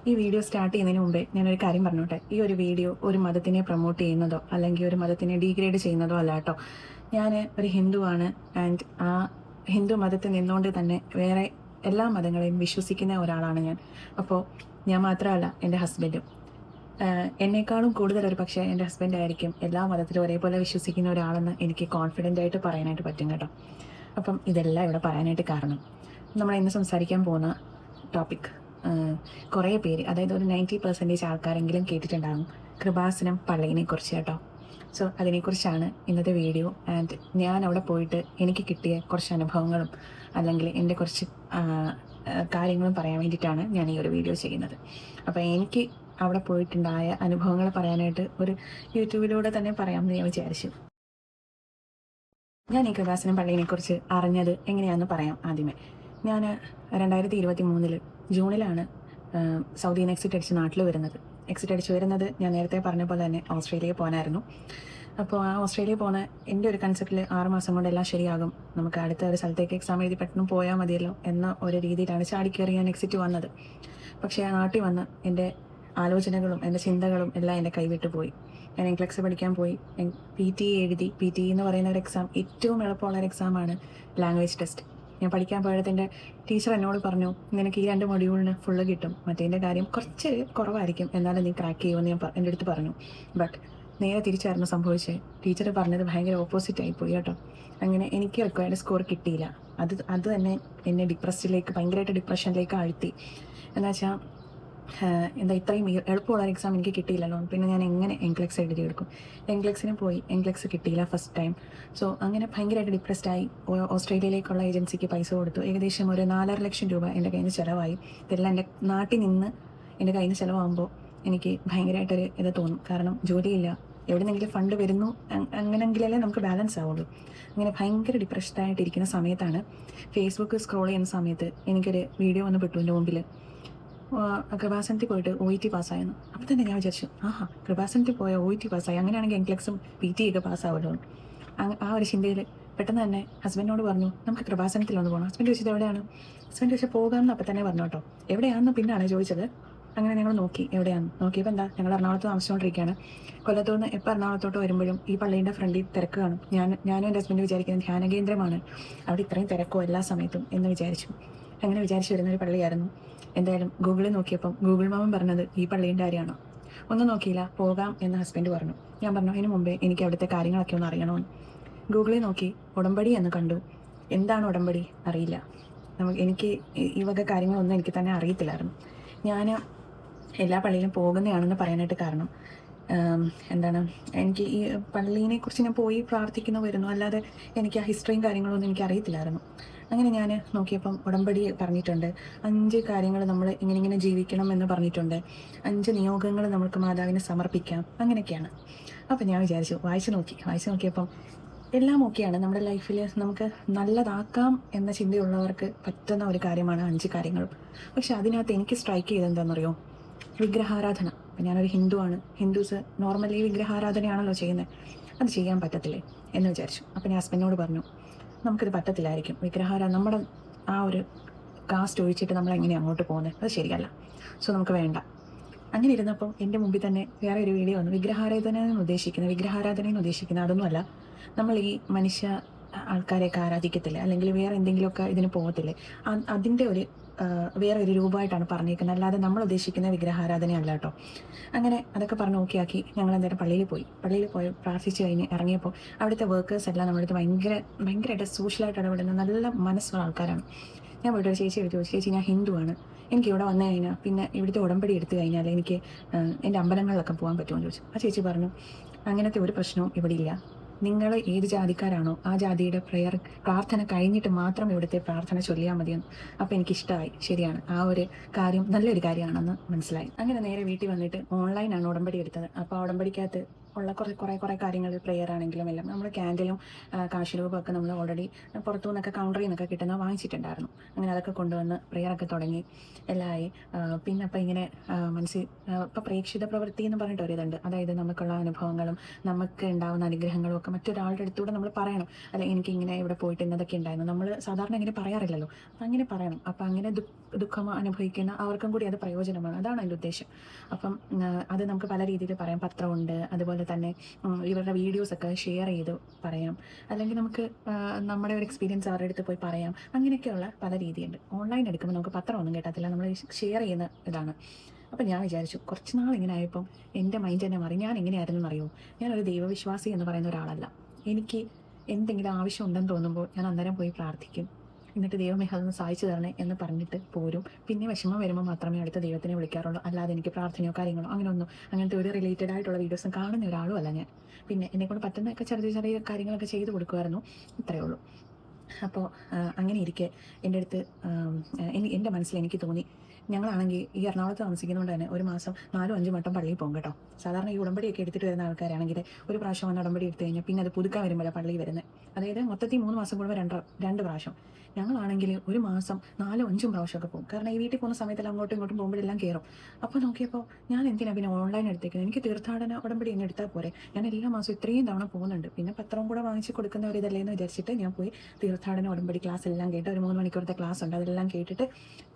ഈ video start ചെയ്യുന്നതിന് മുമ്പേ ഞാനൊരു കാര്യം പറഞ്ഞോട്ടെ. ഈ ഒരു വീഡിയോ ഒരു മതത്തിനെ പ്രൊമോട്ട് ചെയ്യുന്നതോ അല്ലെങ്കിൽ ഒരു മതത്തിനെ ഡീഗ്രേഡ് ചെയ്യുന്നതോ അല്ല കേട്ടോ. ഞാൻ ഒരു ഹിന്ദുവാണ്. ആൻഡ് ആ ഹിന്ദു മതത്തിൽ നിന്നുകൊണ്ട് തന്നെ വേറെ എല്ലാ മതങ്ങളെയും വിശ്വസിക്കുന്ന ഒരാളാണ് ഞാൻ. അപ്പോൾ ഞാൻ മാത്രമല്ല, എൻ്റെ ഹസ്ബൻഡും. എന്നേക്കാളും കൂടുതൽ ഒരു പക്ഷേ എൻ്റെ ഹസ്ബൻഡ് ആയിരിക്കും എല്ലാ മതത്തിലും ഒരേപോലെ വിശ്വസിക്കുന്ന ഒരാളെന്ന് എനിക്ക് കോൺഫിഡൻ്റ് ആയിട്ട് പറയാനായിട്ട് പറ്റും കേട്ടോ. അപ്പം ഇതെല്ലാം ഇവിടെ പറയാനായിട്ട് കാരണം, നമ്മൾ ഇന്ന് സംസാരിക്കാൻ പോകുന്ന ടോപ്പിക് കുറേ പേര്, അതായത് ഒരു 90% ആൾക്കാരെങ്കിലും കേട്ടിട്ടുണ്ടാകും, കൃപാസനം പള്ളിയെ കുറിച്ച് കേട്ടോ. സോ അതിനെക്കുറിച്ചാണ് ഇന്നത്തെ വീഡിയോ. ആൻഡ് ഞാൻ അവിടെ പോയിട്ട് എനിക്ക് കിട്ടിയ കുറച്ച് അനുഭവങ്ങളും അല്ലെങ്കിൽ എൻ്റെ കുറച്ച് കാര്യങ്ങളും പറയാൻ വേണ്ടിയിട്ടാണ് ഞാൻ ഈ ഒരു വീഡിയോ ചെയ്യുന്നത്. അപ്പോൾ എനിക്ക് അവിടെ പോയിട്ടുണ്ടായ അനുഭവങ്ങൾ പറയാനായിട്ട് ഒരു യൂട്യൂബിലൂടെ തന്നെ പറയാമെന്ന് ഞാൻ വിചാരിച്ചു. ഞാൻ ഈ കൃപാസനം പള്ളിയെക്കുറിച്ച് അറിഞ്ഞത് എങ്ങനെയാണെന്ന് പറയാം. ആദ്യമേ ഞാൻ 2023 ജൂണിലാണ് സൗദിയിൽ നിന്ന് എക്സിറ്റ് അടിച്ച് നാട്ടിൽ വരുന്നത്. എക്സിറ്റ് അടിച്ച് വരുന്നത് ഞാൻ നേരത്തെ പറഞ്ഞ പോലെ തന്നെ ഓസ്ട്രേലിയയിൽ പോകാനായിരുന്നു. അപ്പോൾ ആ ഓസ്ട്രേലിയ പോകുന്ന എൻ്റെ ഒരു കൺസെപ്റ്റിൽ 6 മാസം കൊണ്ട് എല്ലാം ശരിയാകും, നമുക്ക് അടുത്ത ഒരു സ്ഥലത്തേക്ക് എക്സാം എഴുതി പെട്ടെന്ന് പോയാൽ മതിയല്ലോ എന്ന ഒരു രീതിയിലാണ് ചാടിക്കയറി ഞാൻ എക്സിറ്റ് വന്നത്. പക്ഷേ ആ നാട്ടിൽ വന്ന് എൻ്റെ ആലോചനകളും എൻ്റെ ചിന്തകളും എല്ലാം എൻ്റെ കൈവിട്ട് പോയി. ഞാൻ എൻക്ലക്സ് പഠിക്കാൻ പോയി, PT എഴുതി. PT എന്ന് പറയുന്ന ഒരു എക്സാം ഏറ്റവും എളുപ്പമുള്ളൊരു എക്സാമാണ് ലാംഗ്വേജ് ടെസ്റ്റ്. ഞാൻ പഠിക്കാൻ പോയതിൻ്റെ ടീച്ചർ എന്നോട് പറഞ്ഞു, നിനക്ക് ഈ 2 മൊഡ്യൂളിന് ഫുള്ള് കിട്ടും, മറ്റേതിൻ്റെ കാര്യം കുറച്ച് കുറവായിരിക്കും, എന്നാലും നീ ക്രാക്ക് ചെയ്യുമെന്ന് എൻ്റെ അടുത്ത് പറഞ്ഞു. ബട്ട് നേരെ തിരിച്ചായിരുന്നു സംഭവിച്ചത്. ടീച്ചർ പറഞ്ഞത് ഭയങ്കര ഓപ്പോസിറ്റ് ആയിപ്പോയി കേട്ടോ. അങ്ങനെ എനിക്ക് റിക്വയർഡ് സ്കോർ കിട്ടിയില്ല. അത് തന്നെ എന്നെ ഭയങ്കരമായിട്ട് ഡിപ്രഷനിലേക്ക് ആഴ്ത്തി. എന്നുവെച്ചാൽ എന്താ ഇത്രയും എളുപ്പമുള്ള ഒരു എക്സാം എനിക്ക് കിട്ടിയില്ലല്ലോ, പിന്നെ ഞാൻ എങ്ങനെ എൻക്ലെക്സ് എഴുതിയെടുക്കും. എൻക്ലെക്സിന് പോയി, എൻക്ലെക്സ് കിട്ടിയില്ല ഫസ്റ്റ് ടൈം. സോ അങ്ങനെ ഭയങ്കരമായിട്ട് ഡിപ്രസ്ഡായി. ഓസ്ട്രേലിയയിലേക്കുള്ള ഏജൻസിക്ക് പൈസ കൊടുത്തു. ഏകദേശം ഒരു 4.5 ലക്ഷം രൂപ എൻ്റെ കയ്യിൽ നിന്ന് ചിലവായി. ഇതെല്ലാം എൻ്റെ നാട്ടിൽ നിന്ന് എൻ്റെ കയ്യിൽ നിന്ന് ചിലവാകുമ്പോൾ എനിക്ക് ഭയങ്കരമായിട്ടൊരു ഇത് തോന്നും. കാരണം ജോലിയില്ല, എവിടെന്നെങ്കിലും ഫണ്ട് വരുന്നു, അങ്ങനെയെങ്കിലല്ലേ നമുക്ക് ബാലൻസ് ആവുള്ളൂ. അങ്ങനെ ഭയങ്കര ഡിപ്രസ്ഡായിട്ടിരിക്കുന്ന സമയത്താണ് ഫേസ്ബുക്ക് സ്ക്രോൾ ചെയ്യുന്ന സമയത്ത് എനിക്കൊരു വീഡിയോ വന്ന് പെട്ടു എൻ്റെ മുമ്പിൽ. കൃപാസനത്തിൽ പോയിട്ട് OET പാസ്സായിരുന്നു. അപ്പം തന്നെ ഞാൻ വിചാരിച്ചു, കൃപാസനത്തിൽ പോയ OET പാസ്സായി, അങ്ങനെയാണെങ്കിൽ എൻക്ലെക്സും PT ഒക്കെ പാസ്സാവുമല്ലോ. ആ ഒരു ചിന്തയിൽ പെട്ടെന്ന് തന്നെ ഹസ്ബൻഡിനോട് പറഞ്ഞു, നമുക്ക് കൃപാസനത്തിലൊന്ന് പോകണം. ഹസ്ബൻഡ് ചോദിച്ചത് എവിടെയാണ്? ഹസ്ബൻഡ് ചോദിച്ചാൽ പോകാമെന്ന് അപ്പം തന്നെ പറഞ്ഞു കേട്ടോ. എവിടെയാണെന്ന് പിന്നാണ് ചോദിച്ചത്. അങ്ങനെ ഞങ്ങൾ നോക്കി എവിടെയാണെന്ന്. നോക്കിയപ്പോൾ എന്താ, ഞങ്ങൾ എറണാകുളത്ത് താമസിച്ചുകൊണ്ടിരിക്കുകയാണ്. കൊല്ലത്തുനിന്ന് എപ്പോൾ എറണാകുളത്തോട്ട് വരുമ്പോഴും ഈ പള്ളീൻ്റെ ഫ്രണ്ടിൽ തിരക്ക് കാണും. ഞാനും എൻ്റെ ഹസ്ബൻഡ് വിചാരിക്കുന്നത് ധ്യാനകേന്ദ്രമാണ്, അവിടെ ഇത്രയും തിരക്കോ എല്ലാ സമയത്തും എന്ന് വിചാരിച്ചു. അങ്ങനെ വിചാരിച്ചു വരുന്നൊരു പള്ളിയായിരുന്നു. എന്തായാലും ഗൂഗിളിൽ നോക്കിയപ്പം ഗൂഗിൾ മാമൻ പറഞ്ഞത് ഈ പള്ളീൻ്റെ കാര്യമാണോ. ഒന്നും നോക്കിയില്ല, പോകാം എന്ന് ഹസ്ബൻഡ് പറഞ്ഞു. ഞാൻ പറഞ്ഞു, അതിന് മുമ്പേ എനിക്ക് അവിടുത്തെ കാര്യങ്ങളൊക്കെ ഒന്ന് അറിയണമെന്ന്. ഗൂഗിളിൽ നോക്കി ഉടമ്പടി എന്ന് കണ്ടു. എന്താണ് ഉടമ്പടി അറിയില്ല. എനിക്ക് ഈ വക കാര്യങ്ങളൊന്നും എനിക്ക് തന്നെ അറിയത്തില്ലായിരുന്നു. ഞാൻ എല്ലാ പള്ളിയിലും പോകുന്നതാണെന്ന് പറയാനായിട്ട് കാരണം എന്താണ്, എനിക്ക് ഈ പള്ളീനെ കുറിച്ച് ഞാൻ പോയി പ്രാർത്ഥിക്കുന്നു വരുന്നു, അല്ലാതെ എനിക്ക് ആ ഹിസ്റ്ററിയും കാര്യങ്ങളൊന്നും എനിക്ക് അറിയത്തില്ലായിരുന്നു. അങ്ങനെ ഞാൻ നോക്കിയപ്പം ഉടമ്പടി പറഞ്ഞിട്ടുണ്ട്. 5 കാര്യങ്ങൾ നമ്മൾ ഇങ്ങനെ ജീവിക്കണം എന്ന് പറഞ്ഞിട്ടുണ്ട്. 5 നിയോഗങ്ങൾ നമുക്ക് മാതാവിനെ സമർപ്പിക്കാം, അങ്ങനെയൊക്കെയാണ്. അപ്പം ഞാൻ വിചാരിച്ചു, വായിച്ചു നോക്കിയപ്പം എല്ലാം ഓക്കെയാണ്. നമ്മുടെ ലൈഫിൽ നമുക്ക് നല്ലതാക്കാം എന്ന ചിന്തയുള്ളവർക്ക് പറ്റുന്ന ഒരു കാര്യമാണ് 5 കാര്യങ്ങളും. പക്ഷെ അതിനകത്ത് എനിക്ക് സ്ട്രൈക്ക് ചെയ്ത് എന്താണെന്നറിയോ, വിഗ്രഹാരാധന. അപ്പം ഞാനൊരു ഹിന്ദുവാണ്. ഹിന്ദുസ് നോർമലി വിഗ്രഹാരാധനയാണല്ലോ ചെയ്യുന്നത്, അത് ചെയ്യാൻ പറ്റത്തില്ലേ എന്ന് വിചാരിച്ചു. അപ്പം ഞാൻ ഹസ്ബൻഡിനോട് പറഞ്ഞു, നമുക്കിത് പറ്റത്തില്ലായിരിക്കും. നമ്മുടെ ആ ഒരു കാസ്റ്റ് ഒഴിച്ചിട്ട് നമ്മൾ എങ്ങനെ അങ്ങോട്ട് പോകുന്നത്, അത് ശരിയല്ല. സോ നമുക്ക് വേണ്ട. അങ്ങനെ ഇരുന്നപ്പോൾ എൻ്റെ മുമ്പിൽ തന്നെ വേറെ ഒരു വീഡിയോ വന്നു. വിഗ്രഹാരാധനയെന്ന് ഉദ്ദേശിക്കുന്ന അതൊന്നുമല്ല. നമ്മൾ ഈ മനുഷ്യ ആൾക്കാരെയൊക്കെ ആരാധിക്കത്തില്ലേ, അല്ലെങ്കിൽ വേറെ എന്തെങ്കിലുമൊക്കെ ഇതിന് പോകത്തില്ലേ, അതിൻ്റെ ഒരു വേറെ ഒരു രൂപമായിട്ടാണ് പറഞ്ഞേക്കുന്നത്, അല്ലാതെ നമ്മൾ ഉദ്ദേശിക്കുന്ന വിഗ്രഹാരാധനയല്ല കേട്ടോ. അങ്ങനെ അതൊക്കെ പറഞ്ഞ് ഓക്കെയാക്കി ഞങ്ങൾ എന്തായാലും പള്ളിയിൽ പോയി പ്രാർത്ഥിച്ച് കഴിഞ്ഞ് ഇറങ്ങിയപ്പോൾ അവിടുത്തെ വർക്കേഴ്സ് എല്ലാം നമ്മളടുത്ത് ഭയങ്കരമായിട്ട് സോഷ്യലായിട്ട് ഇടപെടുന്ന നല്ല മനസ്സുള്ള ആൾക്കാരാണ്. ഞാൻ പോയിട്ട് ഒരു ചേച്ചി ചോദിച്ചു, ചേച്ചി ഞാൻ ഹിന്ദുവാണ്, എനിക്ക് ഇവിടെ വന്നു കഴിഞ്ഞാൽ പിന്നെ ഇവിടുത്തെ ഉടമ്പടി എടുത്തു കഴിഞ്ഞാൽ എനിക്ക് എൻ്റെ അമ്പലങ്ങളിലൊക്കെ പോകാൻ പറ്റുമെന്ന് ചോദിച്ചു. ആ ചേച്ചി പറഞ്ഞു, അങ്ങനത്തെ ഒരു പ്രശ്നവും ഇവിടെ ഇല്ല. നിങ്ങൾ ഏത് ജാതിക്കാരാണോ ആ ജാതിയുടെ പ്രാർത്ഥന കഴിഞ്ഞിട്ട് മാത്രം ഇവിടുത്തെ പ്രാർത്ഥന ചൊല്ലിയാൽ മതിയെന്ന്. അപ്പോൾ എനിക്കിഷ്ടമായി. ശരിയാണ്, ആ ഒരു കാര്യം നല്ലൊരു കാര്യമാണെന്ന് മനസ്സിലായി. അങ്ങനെ നേരെ വീട്ടിൽ വന്നിട്ട് ഓൺലൈനാണ് ഉടമ്പടി എടുത്തത്. അപ്പോൾ ആ ഉടമ്പടിക്കകത്ത് ഉള്ള കുറേ കാര്യങ്ങൾ പ്രെയർ ആണെങ്കിലും എല്ലാം നമ്മൾ ക്യാൻഡിലും കാശ് രൂപമൊക്കെ നമ്മൾ ഓൾറെഡി പുറത്തു നിന്നൊക്കെ കൗണ്ടറിൽ നിന്നൊക്കെ കിട്ടുന്ന വാങ്ങിച്ചിട്ടുണ്ടായിരുന്നു. അങ്ങനെ അതൊക്കെ കൊണ്ടുവന്ന് പ്രെയറൊക്കെ തുടങ്ങി എല്ലാമായി. പിന്നെ അപ്പം ഇങ്ങനെ മനസ്സിൽ ഇപ്പം പ്രേക്ഷിത പ്രവൃത്തി എന്ന് പറഞ്ഞിട്ട് ഒരിതുണ്ട്. അതായത് നമുക്കുള്ള അനുഭവങ്ങളും നമുക്ക് ഉണ്ടാകുന്ന അനുഗ്രഹങ്ങളും ഒക്കെ മറ്റൊരാളുടെ അടുത്തൂടെ നമ്മൾ പറയണം. അല്ല, എനിക്കിങ്ങനെ ഇവിടെ പോയിട്ട് ഇന്നതൊക്കെ ഉണ്ടായിരുന്നു. നമ്മൾ സാധാരണ അങ്ങനെ പറയാറില്ലല്ലോ. അപ്പം അങ്ങനെ പറയണം. അപ്പം അങ്ങനെ ദുഃഖം അനുഭവിക്കുന്ന അവർക്കും കൂടി അത് പ്രയോജനമാണ്. അതാണ് അതിൻ്റെ ഉദ്ദേശം. അപ്പം അത് നമുക്ക് പല രീതിയിൽ പറയാം. പത്രമുണ്ട്, അതുപോലെ തന്നെ ഇവരുടെ വീഡിയോസൊക്കെ ഷെയർ ചെയ്ത് പറയാം. അല്ലെങ്കിൽ നമുക്ക് നമ്മുടെ ഒരു എക്സ്പീരിയൻസ് അവരുടെ അടുത്ത് പോയി പറയാം. അങ്ങനെയൊക്കെയുള്ള പല രീതിയുണ്ട്. ഓൺലൈൻ എടുക്കുമ്പോൾ നമുക്ക് പത്രമൊന്നും കിട്ടത്തില്ല, നമ്മൾ ഷെയർ ചെയ്യുന്ന ഇതാണ്. അപ്പം ഞാൻ വിചാരിച്ചു, കുറച്ച് നാൾ ഇങ്ങനെ ആയപ്പം എൻ്റെ മൈൻഡ് തന്നെ മാറി. ഞാൻ എങ്ങനെയായിരുന്നു അറിയുമോ? ഞാനൊരു ദൈവവിശ്വാസി എന്ന് പറയുന്ന ഒരാളല്ല. എനിക്ക് എന്തെങ്കിലും ആവശ്യം ഉണ്ടെന്ന് തോന്നുമ്പോൾ ഞാൻ അന്നേരം പോയി പ്രാർത്ഥിക്കും. എന്നിട്ട് ദൈവമേ അതൊന്ന് സഹായിച്ചു തരണേ എന്ന് പറഞ്ഞിട്ട് പോരും. പിന്നെ വിഷമം വരുമ്പോൾ മാത്രമേ അടുത്ത ദൈവത്തിനെ വിളിക്കാറുള്ളൂ. അല്ലാതെ എനിക്ക് പ്രാർത്ഥനയോ കാര്യങ്ങളോ അങ്ങനത്തെ ഒരു റിലേറ്റഡ് ആയിട്ടുള്ള വീഡിയോസും കാണുന്ന ഒരാളും അല്ല ഞാൻ. പിന്നെ എന്നെക്കൊണ്ട് പറ്റുന്നതൊക്കെ ചെറിയ ചെറിയ കാര്യങ്ങളൊക്കെ ചെയ്ത് കൊടുക്കുമായിരുന്നു, ഇത്രയേ ഉള്ളൂ. അപ്പോൾ അങ്ങനെ ഇരിക്കെ എൻ്റെ അടുത്ത് എൻ്റെ മനസ്സിൽ എനിക്ക് തോന്നി, ഞങ്ങളാണെങ്കിൽ ഈ എറണാകുളത്ത് താമസിക്കുന്നതുകൊണ്ട് തന്നെ ഒരു മാസം 4-5 വട്ടം പള്ളിയിൽ പോകും കേട്ടോ. സാധാരണ ഈ ഉടമ്പടിയൊക്കെ എടുത്തിട്ട് വരുന്ന ആൾക്കാരാണെങ്കിൽ ഒരു പ്രാവശ്യം വന്ന് ഉടമ്പടി എടുത്തു കഴിഞ്ഞാൽ പിന്നെ അത് പുതുക്കാൻ വരുമ്പോഴാണ് പള്ളിയിൽ വരുന്നത്. അതായത് മൊത്തത്തിൽ 3 മാസം കൂടുമ്പോൾ രണ്ട് പ്രാവശ്യം. ഞങ്ങളാണെങ്കിൽ ഒരു മാസം 4-5 പ്രാവശ്യമൊക്കെ പോകും. കാരണം ഈ വീട്ടിൽ പോകുന്ന സമയത്തെല്ലാം അങ്ങോട്ടും ഇങ്ങോട്ടും പോകുമ്പോഴെല്ലാം കയറും. അപ്പോൾ നോക്കിയപ്പോൾ ഞാൻ എന്തിനാണ് പിന്നെ ഓൺലൈൻ എടുത്തേക്കുന്നത്? എനിക്ക് തീർത്ഥാടന ഉടമ്പടി എന്നെ എടുത്താൽ പോരെ. ഞാൻ എല്ലാ മാസവും ഇത്രയും തവണ പോകുന്നുണ്ട്. പിന്നെ പത്രം കൂടെ വാങ്ങിച്ച് കൊടുക്കുന്ന ഒരു ഇതല്ലേ എന്ന് വിചാരിച്ചിട്ട് ഞാൻ പോയി തീർത്ഥാടന ഉടമ്പടി ക്ലാസ് എല്ലാം കേട്ട്, ഒരു 3 മണിക്കൂറത്തെ ക്ലാസ് ഉണ്ട്, അതെല്ലാം കേട്ടിട്ട്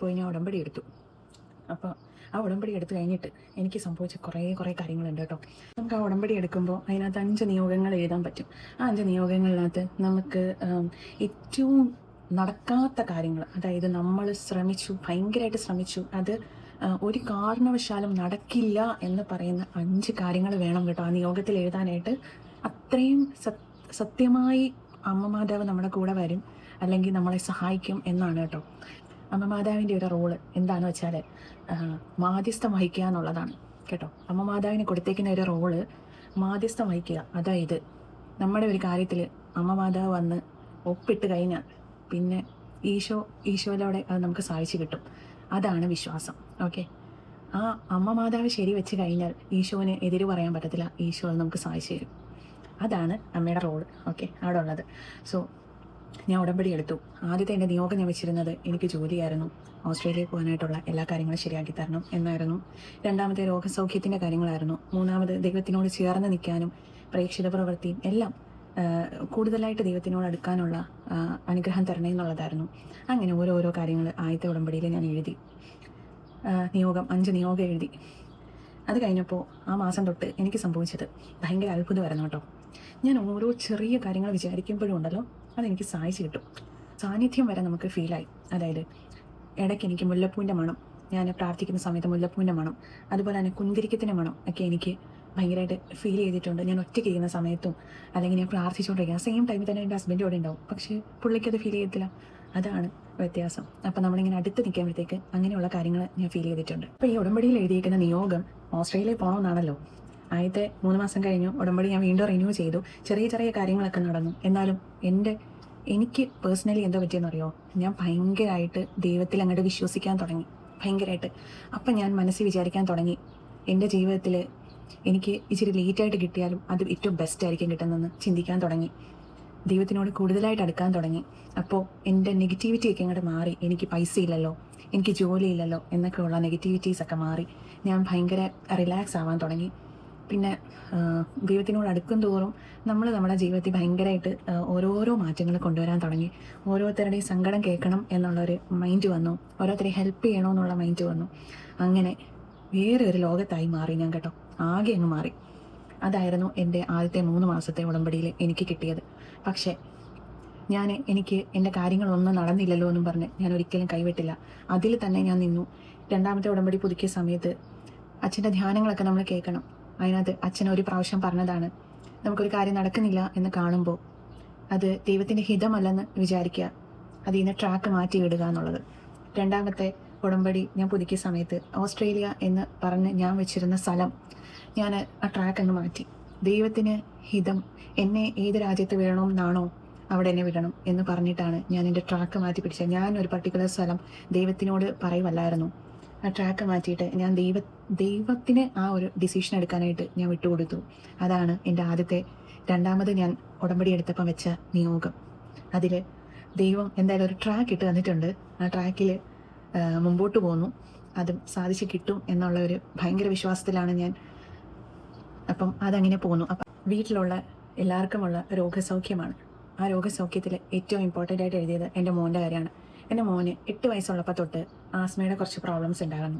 പോയി ഞാൻ ഉടമ്പടി എടുത്തു. അപ്പോൾ ആ ഉടമ്പടി എടുത്തു കഴിഞ്ഞിട്ട് എനിക്ക് സംഭവിച്ച കുറേ കാര്യങ്ങളുണ്ട് കേട്ടോ. നമുക്ക് ആ ഉടമ്പടി എടുക്കുമ്പോൾ അതിനകത്ത് 5 നിയോഗങ്ങൾ എഴുതാൻ പറ്റും. ആ 5 നിയോഗങ്ങളിനകത്ത് നമുക്ക് ഏറ്റവും നടക്കാത്ത കാര്യങ്ങൾ, അതായത് നമ്മൾ ഭയങ്കരമായിട്ട് ശ്രമിച്ചു, അത് ഒരു കാരണവശാലും നടക്കില്ല എന്ന് പറയുന്ന 5 കാര്യങ്ങൾ വേണം കേട്ടോ ആ നിയോഗത്തിൽ എഴുതാനായിട്ട്. അത്രയും സത്യമായി അമ്മ മാതാവ് നമ്മുടെ കൂടെ വരും, അല്ലെങ്കിൽ നമ്മളെ സഹായിക്കും എന്നാണ് കേട്ടോ. അമ്മ മാതാവിൻ്റെ ഒരു റോള് എന്താണെന്ന് വെച്ചാൽ മാധ്യസ്ഥം വഹിക്കുക എന്നുള്ളതാണ് കേട്ടോ. അമ്മ മാതാവിന് കൊടുത്തേക്കുന്ന ഒരു റോള് മാധ്യസ്ഥം വഹിക്കുക. അതായത് നമ്മുടെ ഒരു കാര്യത്തിൽ അമ്മ മാതാവ് വന്ന് ഒപ്പിട്ട് കഴിഞ്ഞാൽ പിന്നെ ഈശോയിലൂടെ അത് നമുക്ക് സാധിച്ചു കിട്ടും. അതാണ് വിശ്വാസം. ഓക്കെ, ആ അമ്മ മാതാവ് ശരി വെച്ച് കഴിഞ്ഞാൽ ഈശോന് എതിര് പറയാൻ പറ്റത്തില്ല. ഈശോ അത് നമുക്ക് സാധിച്ചു തരും. അതാണ് അമ്മയുടെ റോള്. ഓക്കെ, അവിടെ ഉള്ളത്. സോ ഞാൻ ഉടമ്പടി എടുത്തു. ആദ്യത്തെ എൻ്റെ നിയോഗം ഞാൻ വെച്ചിരുന്നത് എനിക്ക് ജോലിയായിരുന്നു. ഓസ്ട്രേലിയയിൽ പോകാനായിട്ടുള്ള എല്ലാ കാര്യങ്ങളും ശരിയാക്കി തരണം എന്നായിരുന്നു. 2ാമത്തെ രോഗസൗഖ്യത്തിൻ്റെ കാര്യങ്ങളായിരുന്നു. 3ാമത് ദൈവത്തിനോട് ചേർന്ന് നിൽക്കാനും പ്രേക്ഷിത പ്രവൃത്തിയും എല്ലാം കൂടുതലായിട്ട് ദൈവത്തിനോട് അടുക്കാനുള്ള അനുഗ്രഹം തരണേ എന്നുള്ളതായിരുന്നു. അങ്ങനെ ഓരോ കാര്യങ്ങൾ ആദ്യത്തെ ഉടമ്പടിയിൽ ഞാൻ എഴുതി. 5 നിയോഗം എഴുതി. അത് കഴിഞ്ഞപ്പോൾ ആ മാസം തൊട്ട് എനിക്ക് സംഭവിച്ചത് ഭയങ്കര അത്ഭുതമായിരുന്നു കേട്ടോ. ഞാൻ ഓരോ ചെറിയ കാര്യങ്ങൾ വിചാരിക്കുമ്പോഴും ഉണ്ടല്ലോ, അതെനിക്ക് സാധിച്ചു കിട്ടും. സാന്നിധ്യം വരെ നമുക്ക് ഫീലായി. അതായത് ഇടയ്ക്ക് എനിക്ക് മുല്ലപ്പൂവിൻ്റെ മണം, ഞാൻ പ്രാർത്ഥിക്കുന്ന സമയത്ത് മുല്ലപ്പൂവിൻ്റെ മണം, അതുപോലെ തന്നെ കുന്തിരിക്കത്തിൻ്റെ മണം ഒക്കെ എനിക്ക് ഭയങ്കരമായിട്ട് ഫീൽ ചെയ്തിട്ടുണ്ട്. ഞാൻ ഒറ്റയ്ക്ക് ഇരിക്കുന്ന സമയത്തും അല്ലെങ്കിൽ ഞാൻ പ്രാർത്ഥിച്ചുകൊണ്ടിരിക്കുക സെയിം ടൈമിൽ തന്നെ എൻ്റെ ഹസ്ബൻഡ് ഇവിടെ ഉണ്ടാവും, പക്ഷേ പുള്ളിക്കത് ഫീൽ ചെയ്യത്തില്ല. അതാണ് വ്യത്യാസം. അപ്പം നമ്മളിങ്ങനെ അടുത്ത് നിൽക്കുമ്പോഴത്തേക്ക് അങ്ങനെയുള്ള കാര്യങ്ങൾ ഞാൻ ഫീൽ ചെയ്തിട്ടുണ്ട്. അപ്പോൾ ഈ ഉടമ്പടിയിൽ എഴുതിയിരിക്കുന്ന നിയോഗം ഓസ്ട്രേലിയയിൽ പോകണമെന്നാണല്ലോ. ആദ്യത്തെ 3 മാസം കഴിഞ്ഞു, ഉടമ്പടി ഞാൻ വീണ്ടും റിന്യൂ ചെയ്തു. ചെറിയ കാര്യങ്ങളൊക്കെ നടന്നു. എന്നാലും എനിക്ക് പേഴ്സണലി എന്താ പറ്റിയെന്നറിയോ, ഞാൻ ഭയങ്കരമായിട്ട് ദൈവത്തിൽ അങ്ങോട്ട് വിശ്വസിക്കാൻ തുടങ്ങി, ഭയങ്കരമായിട്ട്. അപ്പം ഞാൻ മനസ്സിൽ വിചാരിക്കാൻ തുടങ്ങി, എൻ്റെ ജീവിതത്തിൽ എനിക്ക് ഇച്ചിരി ലേറ്റായിട്ട് കിട്ടിയാലും അത് ഏറ്റവും ബെസ്റ്റ് ആയിരിക്കും കിട്ടുന്നതെന്ന് ചിന്തിക്കാൻ തുടങ്ങി. ദൈവത്തിനോട് കൂടുതലായിട്ട് അടുക്കാൻ തുടങ്ങി. അപ്പോൾ എൻ്റെ നെഗറ്റിവിറ്റിയൊക്കെ അങ്ങോട്ട് മാറി. എനിക്ക് പൈസ ഇല്ലല്ലോ, എനിക്ക് ജോലിയില്ലല്ലോ എന്നൊക്കെയുള്ള നെഗറ്റിവിറ്റീസൊക്കെ മാറി. ഞാൻ ഭയങ്കര റിലാക്സ് ആവാൻ തുടങ്ങി. പിന്നെ ദൈവത്തിനോട് അടുക്കും തോറും നമ്മുടെ ജീവിതത്തിൽ ഭയങ്കരമായിട്ട് ഓരോരോ മാറ്റങ്ങൾ കൊണ്ടുവരാൻ തുടങ്ങി. ഓരോരുത്തരുടെയും സങ്കടം കേൾക്കണം എന്നുള്ളൊരു മൈൻഡ് വന്നു. ഓരോരുത്തരെ ഹെൽപ്പ് ചെയ്യണമെന്നുള്ള മൈൻഡ് വന്നു. അങ്ങനെ വേറെ ഒരു ലോകത്തായി മാറി ഞാൻ കേട്ടോ. ആകെ അങ്ങ് മാറി. അതായിരുന്നു എൻ്റെ ആദ്യത്തെ 3 മാസത്തെ ഉടമ്പടിയിൽ എനിക്ക് കിട്ടിയത്. പക്ഷേ എനിക്ക് എൻ്റെ കാര്യങ്ങളൊന്നും നടന്നില്ലല്ലോ എന്നും പറഞ്ഞ് ഞാൻ ഒരിക്കലും കൈവിട്ടില്ല. അതിൽ തന്നെ ഞാൻ നിന്നു. 2ാമത്തെ ഉടമ്പടി പുതുക്കിയ സമയത്ത് അച്ഛൻ്റെ ധ്യാനങ്ങളൊക്കെ നമ്മൾ കേൾക്കണം. അതിനകത്ത് അച്ഛൻ ഒരു പ്രാവശ്യം പറഞ്ഞതാണ്, നമുക്കൊരു കാര്യം നടക്കുന്നില്ല എന്ന് കാണുമ്പോൾ അത് ദൈവത്തിൻ്റെ ഹിതമല്ലെന്ന് വിചാരിക്കുക, അതിൽ നിന്ന് ട്രാക്ക് മാറ്റി വിടുക എന്നുള്ളത്. 2ാമത്തെ ഉടമ്പടി ഞാൻ പുതുക്കിയ സമയത്ത് ഓസ്ട്രേലിയ എന്ന് പറഞ്ഞ് ഞാൻ വെച്ചിരുന്ന സ്ഥലം ഞാൻ ആ ട്രാക്ക് അങ്ങ് മാറ്റി. ദൈവത്തിന് ഹിതം എന്നെ ഏത് രാജ്യത്ത് വിടണമെന്നാണോ അവിടെ എന്നെ വിടണം എന്ന് പറഞ്ഞിട്ടാണ് ഞാൻ എൻ്റെ ട്രാക്ക് മാറ്റി പിടിച്ചത്. ഞാൻ ഒരു പർട്ടിക്കുലർ സ്ഥലം ദൈവത്തിനോട് പറയുമല്ലായിരുന്നു. ആ ട്രാക്ക് മാറ്റിയിട്ട് ഞാൻ ദൈവത്തിന് ആ ഒരു ഡിസിഷൻ എടുക്കാനായിട്ട് ഞാൻ വിട്ടുകൊടുത്തു. അതാണ് എൻ്റെ ആദ്യത്തെ രണ്ടാമത് ഞാൻ ഉടമ്പടി എടുത്തപ്പം വെച്ച നിയോഗം. അതിൽ ദൈവം എന്തായാലും ഒരു ട്രാക്ക് ഇട്ട് തന്നിട്ടുണ്ട്. ആ ട്രാക്കിൽ മുമ്പോട്ട് പോന്നു. അതും സാധിച്ചു കിട്ടും എന്നുള്ള ഒരു ഭയങ്കര വിശ്വാസത്തിലാണ് ഞാൻ. അപ്പം അതങ്ങനെ പോന്നു. അപ്പം വീട്ടിലുള്ള എല്ലാവർക്കുമുള്ള രോഗസൗഖ്യമാണ്. ആ രോഗസൗഖ്യത്തിൽ ഏറ്റവും ഇമ്പോർട്ടൻ്റ് ആയിട്ട് എഴുതിയത് എൻ്റെ മോൻ്റെ കാര്യമാണ്. എൻ്റെ മോന് 8 വയസ്സുള്ളപ്പോൾ തൊട്ട് ആസ്മയുടെ കുറച്ച് പ്രോബ്ലംസ് ഉണ്ടായിരുന്നു.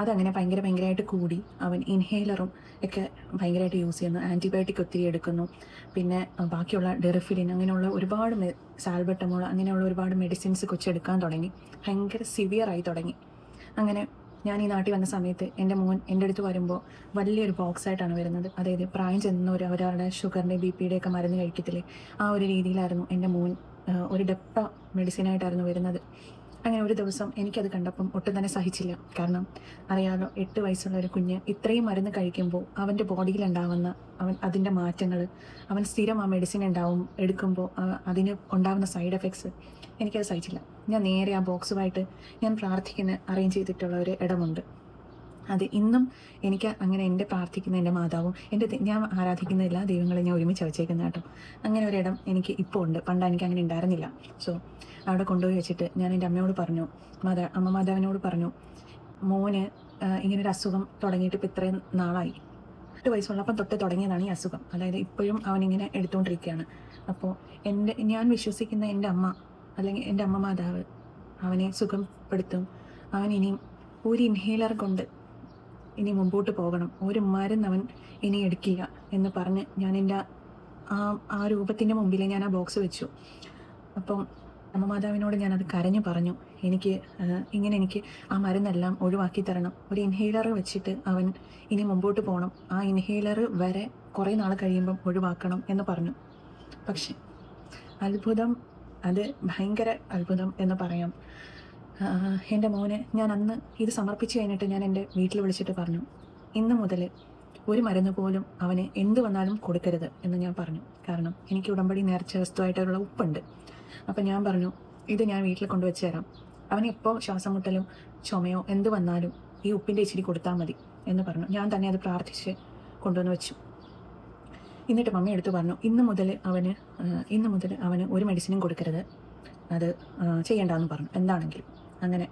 അതങ്ങനെ ഭയങ്കരമായിട്ട് കൂടി. അവൻ ഇൻഹേലറും ഒക്കെ ഭയങ്കരമായിട്ട് യൂസ് ചെയ്യുന്നു, ആൻറ്റിബയോട്ടിക് ഒത്തിരി എടുക്കുന്നു, പിന്നെ ബാക്കിയുള്ള ഡെറിഫിലിൻ അങ്ങനെയുള്ള ഒരുപാട് സാൽബട്ടമോൾ അങ്ങനെയുള്ള ഒരുപാട് മെഡിസിൻസ് കൊച്ചെടുക്കാൻ തുടങ്ങി. ഭയങ്കര സിവിയറായി തുടങ്ങി. അങ്ങനെ ഞാൻ ഈ നാട്ടിൽ വന്ന സമയത്ത് എൻ്റെ മോൻ എൻ്റെ അടുത്ത് വരുമ്പോൾ വലിയൊരു ബോക്സായിട്ടാണ് വരുന്നത്. അതായത് പ്രായം ചെന്നവർ അവരവരുടെ ഷുഗറിൻ്റെ BP-യുടെ ഒക്കെ മരുന്ന് കഴിക്കത്തില്ലേ, ആ ഒരു രീതിയിലായിരുന്നു എൻ്റെ മോൻ. ഒരു ഡെപ്പ മെഡിസിനായിട്ടായിരുന്നു വരുന്നത്. അങ്ങനെ ഒരു ദിവസം എനിക്കത് കണ്ടപ്പം ഒട്ടും തന്നെ സഹിച്ചില്ല. കാരണം അറിയാലോ, 8 വയസ്സുള്ള ഒരു കുഞ്ഞ് ഇത്രയും മരുന്ന് കഴിക്കുമ്പോൾ അവൻ്റെ ബോഡിയിലുണ്ടാവുന്ന അതിൻ്റെ മാറ്റങ്ങൾ, അവൻ സ്ഥിരം ആ മെഡിസിൻ എടുക്കുമ്പോൾ അതിന് ഉണ്ടാകുന്ന സൈഡ് എഫക്ട്സ് എനിക്കത് സഹിച്ചില്ല. ഞാൻ നേരെ ആ ബോക്സുമായിട്ട് ഞാൻ പ്രാർത്ഥിക്കുന്ന അറേഞ്ച് ചെയ്തിട്ടുള്ള ഒരു ഇടമുണ്ട്. അത് ഇന്നും എനിക്ക് അങ്ങനെ എൻ്റെ പ്രാർത്ഥിക്കുന്ന എൻ്റെ മാതാവും ഞാൻ ആരാധിക്കുന്ന എല്ലാ ദൈവങ്ങളെയും ഞാൻ ഒരുമിച്ച് വെച്ചേക്കുന്ന കേട്ടോ. അങ്ങനെ ഒരിടം എനിക്ക് ഇപ്പോൾ ഉണ്ട്. പണ്ട് എനിക്ക് അങ്ങനെ ഉണ്ടായിരുന്നില്ല. സോ അവിടെ കൊണ്ടുപോയി വെച്ചിട്ട് ഞാൻ എൻ്റെ അമ്മയോട് പറഞ്ഞു, അമ്മ മാതാവിനോട് പറഞ്ഞു, മോന് ഇങ്ങനൊരു അസുഖം തുടങ്ങിയിട്ട് ഇപ്പോൾ ഇത്രയും നാളായി. 8 വയസ്സുള്ളപ്പം തൊട്ട് തുടങ്ങിയതാണ് ഈ അസുഖം. അതായത് ഇപ്പോഴും അവനിങ്ങനെ എടുത്തുകൊണ്ടിരിക്കുകയാണ്. അപ്പോൾ ഞാൻ വിശ്വസിക്കുന്ന എൻ്റെ അമ്മ അല്ലെങ്കിൽ എൻ്റെ അമ്മ മാതാവ് അവനെ സുഖപ്പെടുത്തും. അവൻ ഇനിയും ഒരു ഇൻഹേലർ കൊണ്ട് ഇനി മുമ്പോട്ട് പോകണം, ഒരു മരുന്ന് അവൻ ഇനി എടുക്കില്ല എന്ന് പറഞ്ഞ് ഞാൻ എൻ്റെ ആ രൂപത്തിൻ്റെ മുമ്പിൽ ഞാൻ ആ ബോക്സ് വെച്ചു. അപ്പം അമ്മ മാതാവിനോട് ഞാനത് കരഞ്ഞു പറഞ്ഞു, എനിക്ക് ആ മരുന്നെല്ലാം ഒഴിവാക്കി തരണം. ഒരു ഇൻഹേലർ വെച്ചിട്ട് അവൻ ഇനി മുമ്പോട്ട് പോകണം. ആ ഇൻഹേലർ വരെ കുറേ നാൾ കഴിയുമ്പം ഒഴിവാക്കണം എന്ന് പറഞ്ഞു. പക്ഷെ അത്ഭുതം, അത് ഭയങ്കര അത്ഭുതം എന്ന് പറയാം. എൻ്റെ മോനെ ഞാൻ അന്ന് ഇത് സമർപ്പിച്ച് കഴിഞ്ഞിട്ട് ഞാൻ എൻ്റെ വീട്ടിൽ വിളിച്ചിട്ട് പറഞ്ഞു, ഇന്ന് മുതൽ ഒരു മരുന്ന് പോലും അവന് എന്ത് വന്നാലും കൊടുക്കരുത് എന്ന് ഞാൻ പറഞ്ഞു. കാരണം എനിക്ക് ഉടമ്പടി നേർച്ച വസ്തുവായിട്ടുള്ള ഉപ്പുണ്ട്. അപ്പം ഞാൻ പറഞ്ഞു, ഇത് ഞാൻ വീട്ടിൽ കൊണ്ടുവച്ച് തരാം. അവന് എപ്പോൾ ശ്വാസം മുട്ടലും ചുമയോ എന്ത് വന്നാലും ഈ ഉപ്പിൻ്റെ ഇച്ചിരി കൊടുത്താൽ മതി എന്ന് പറഞ്ഞു. ഞാൻ തന്നെ അത് പ്രാർത്ഥിച്ച് കൊണ്ടുവന്ന് വെച്ചു. എന്നിട്ട് മമ്മി എടുത്തു പറഞ്ഞു, ഇന്ന് മുതൽ അവന് ഒരു മെഡിസിനും കൊടുക്കരുത്, അത് ചെയ്യേണ്ടെന്ന് പറഞ്ഞു എന്താണെങ്കിലും. അങ്ങനെ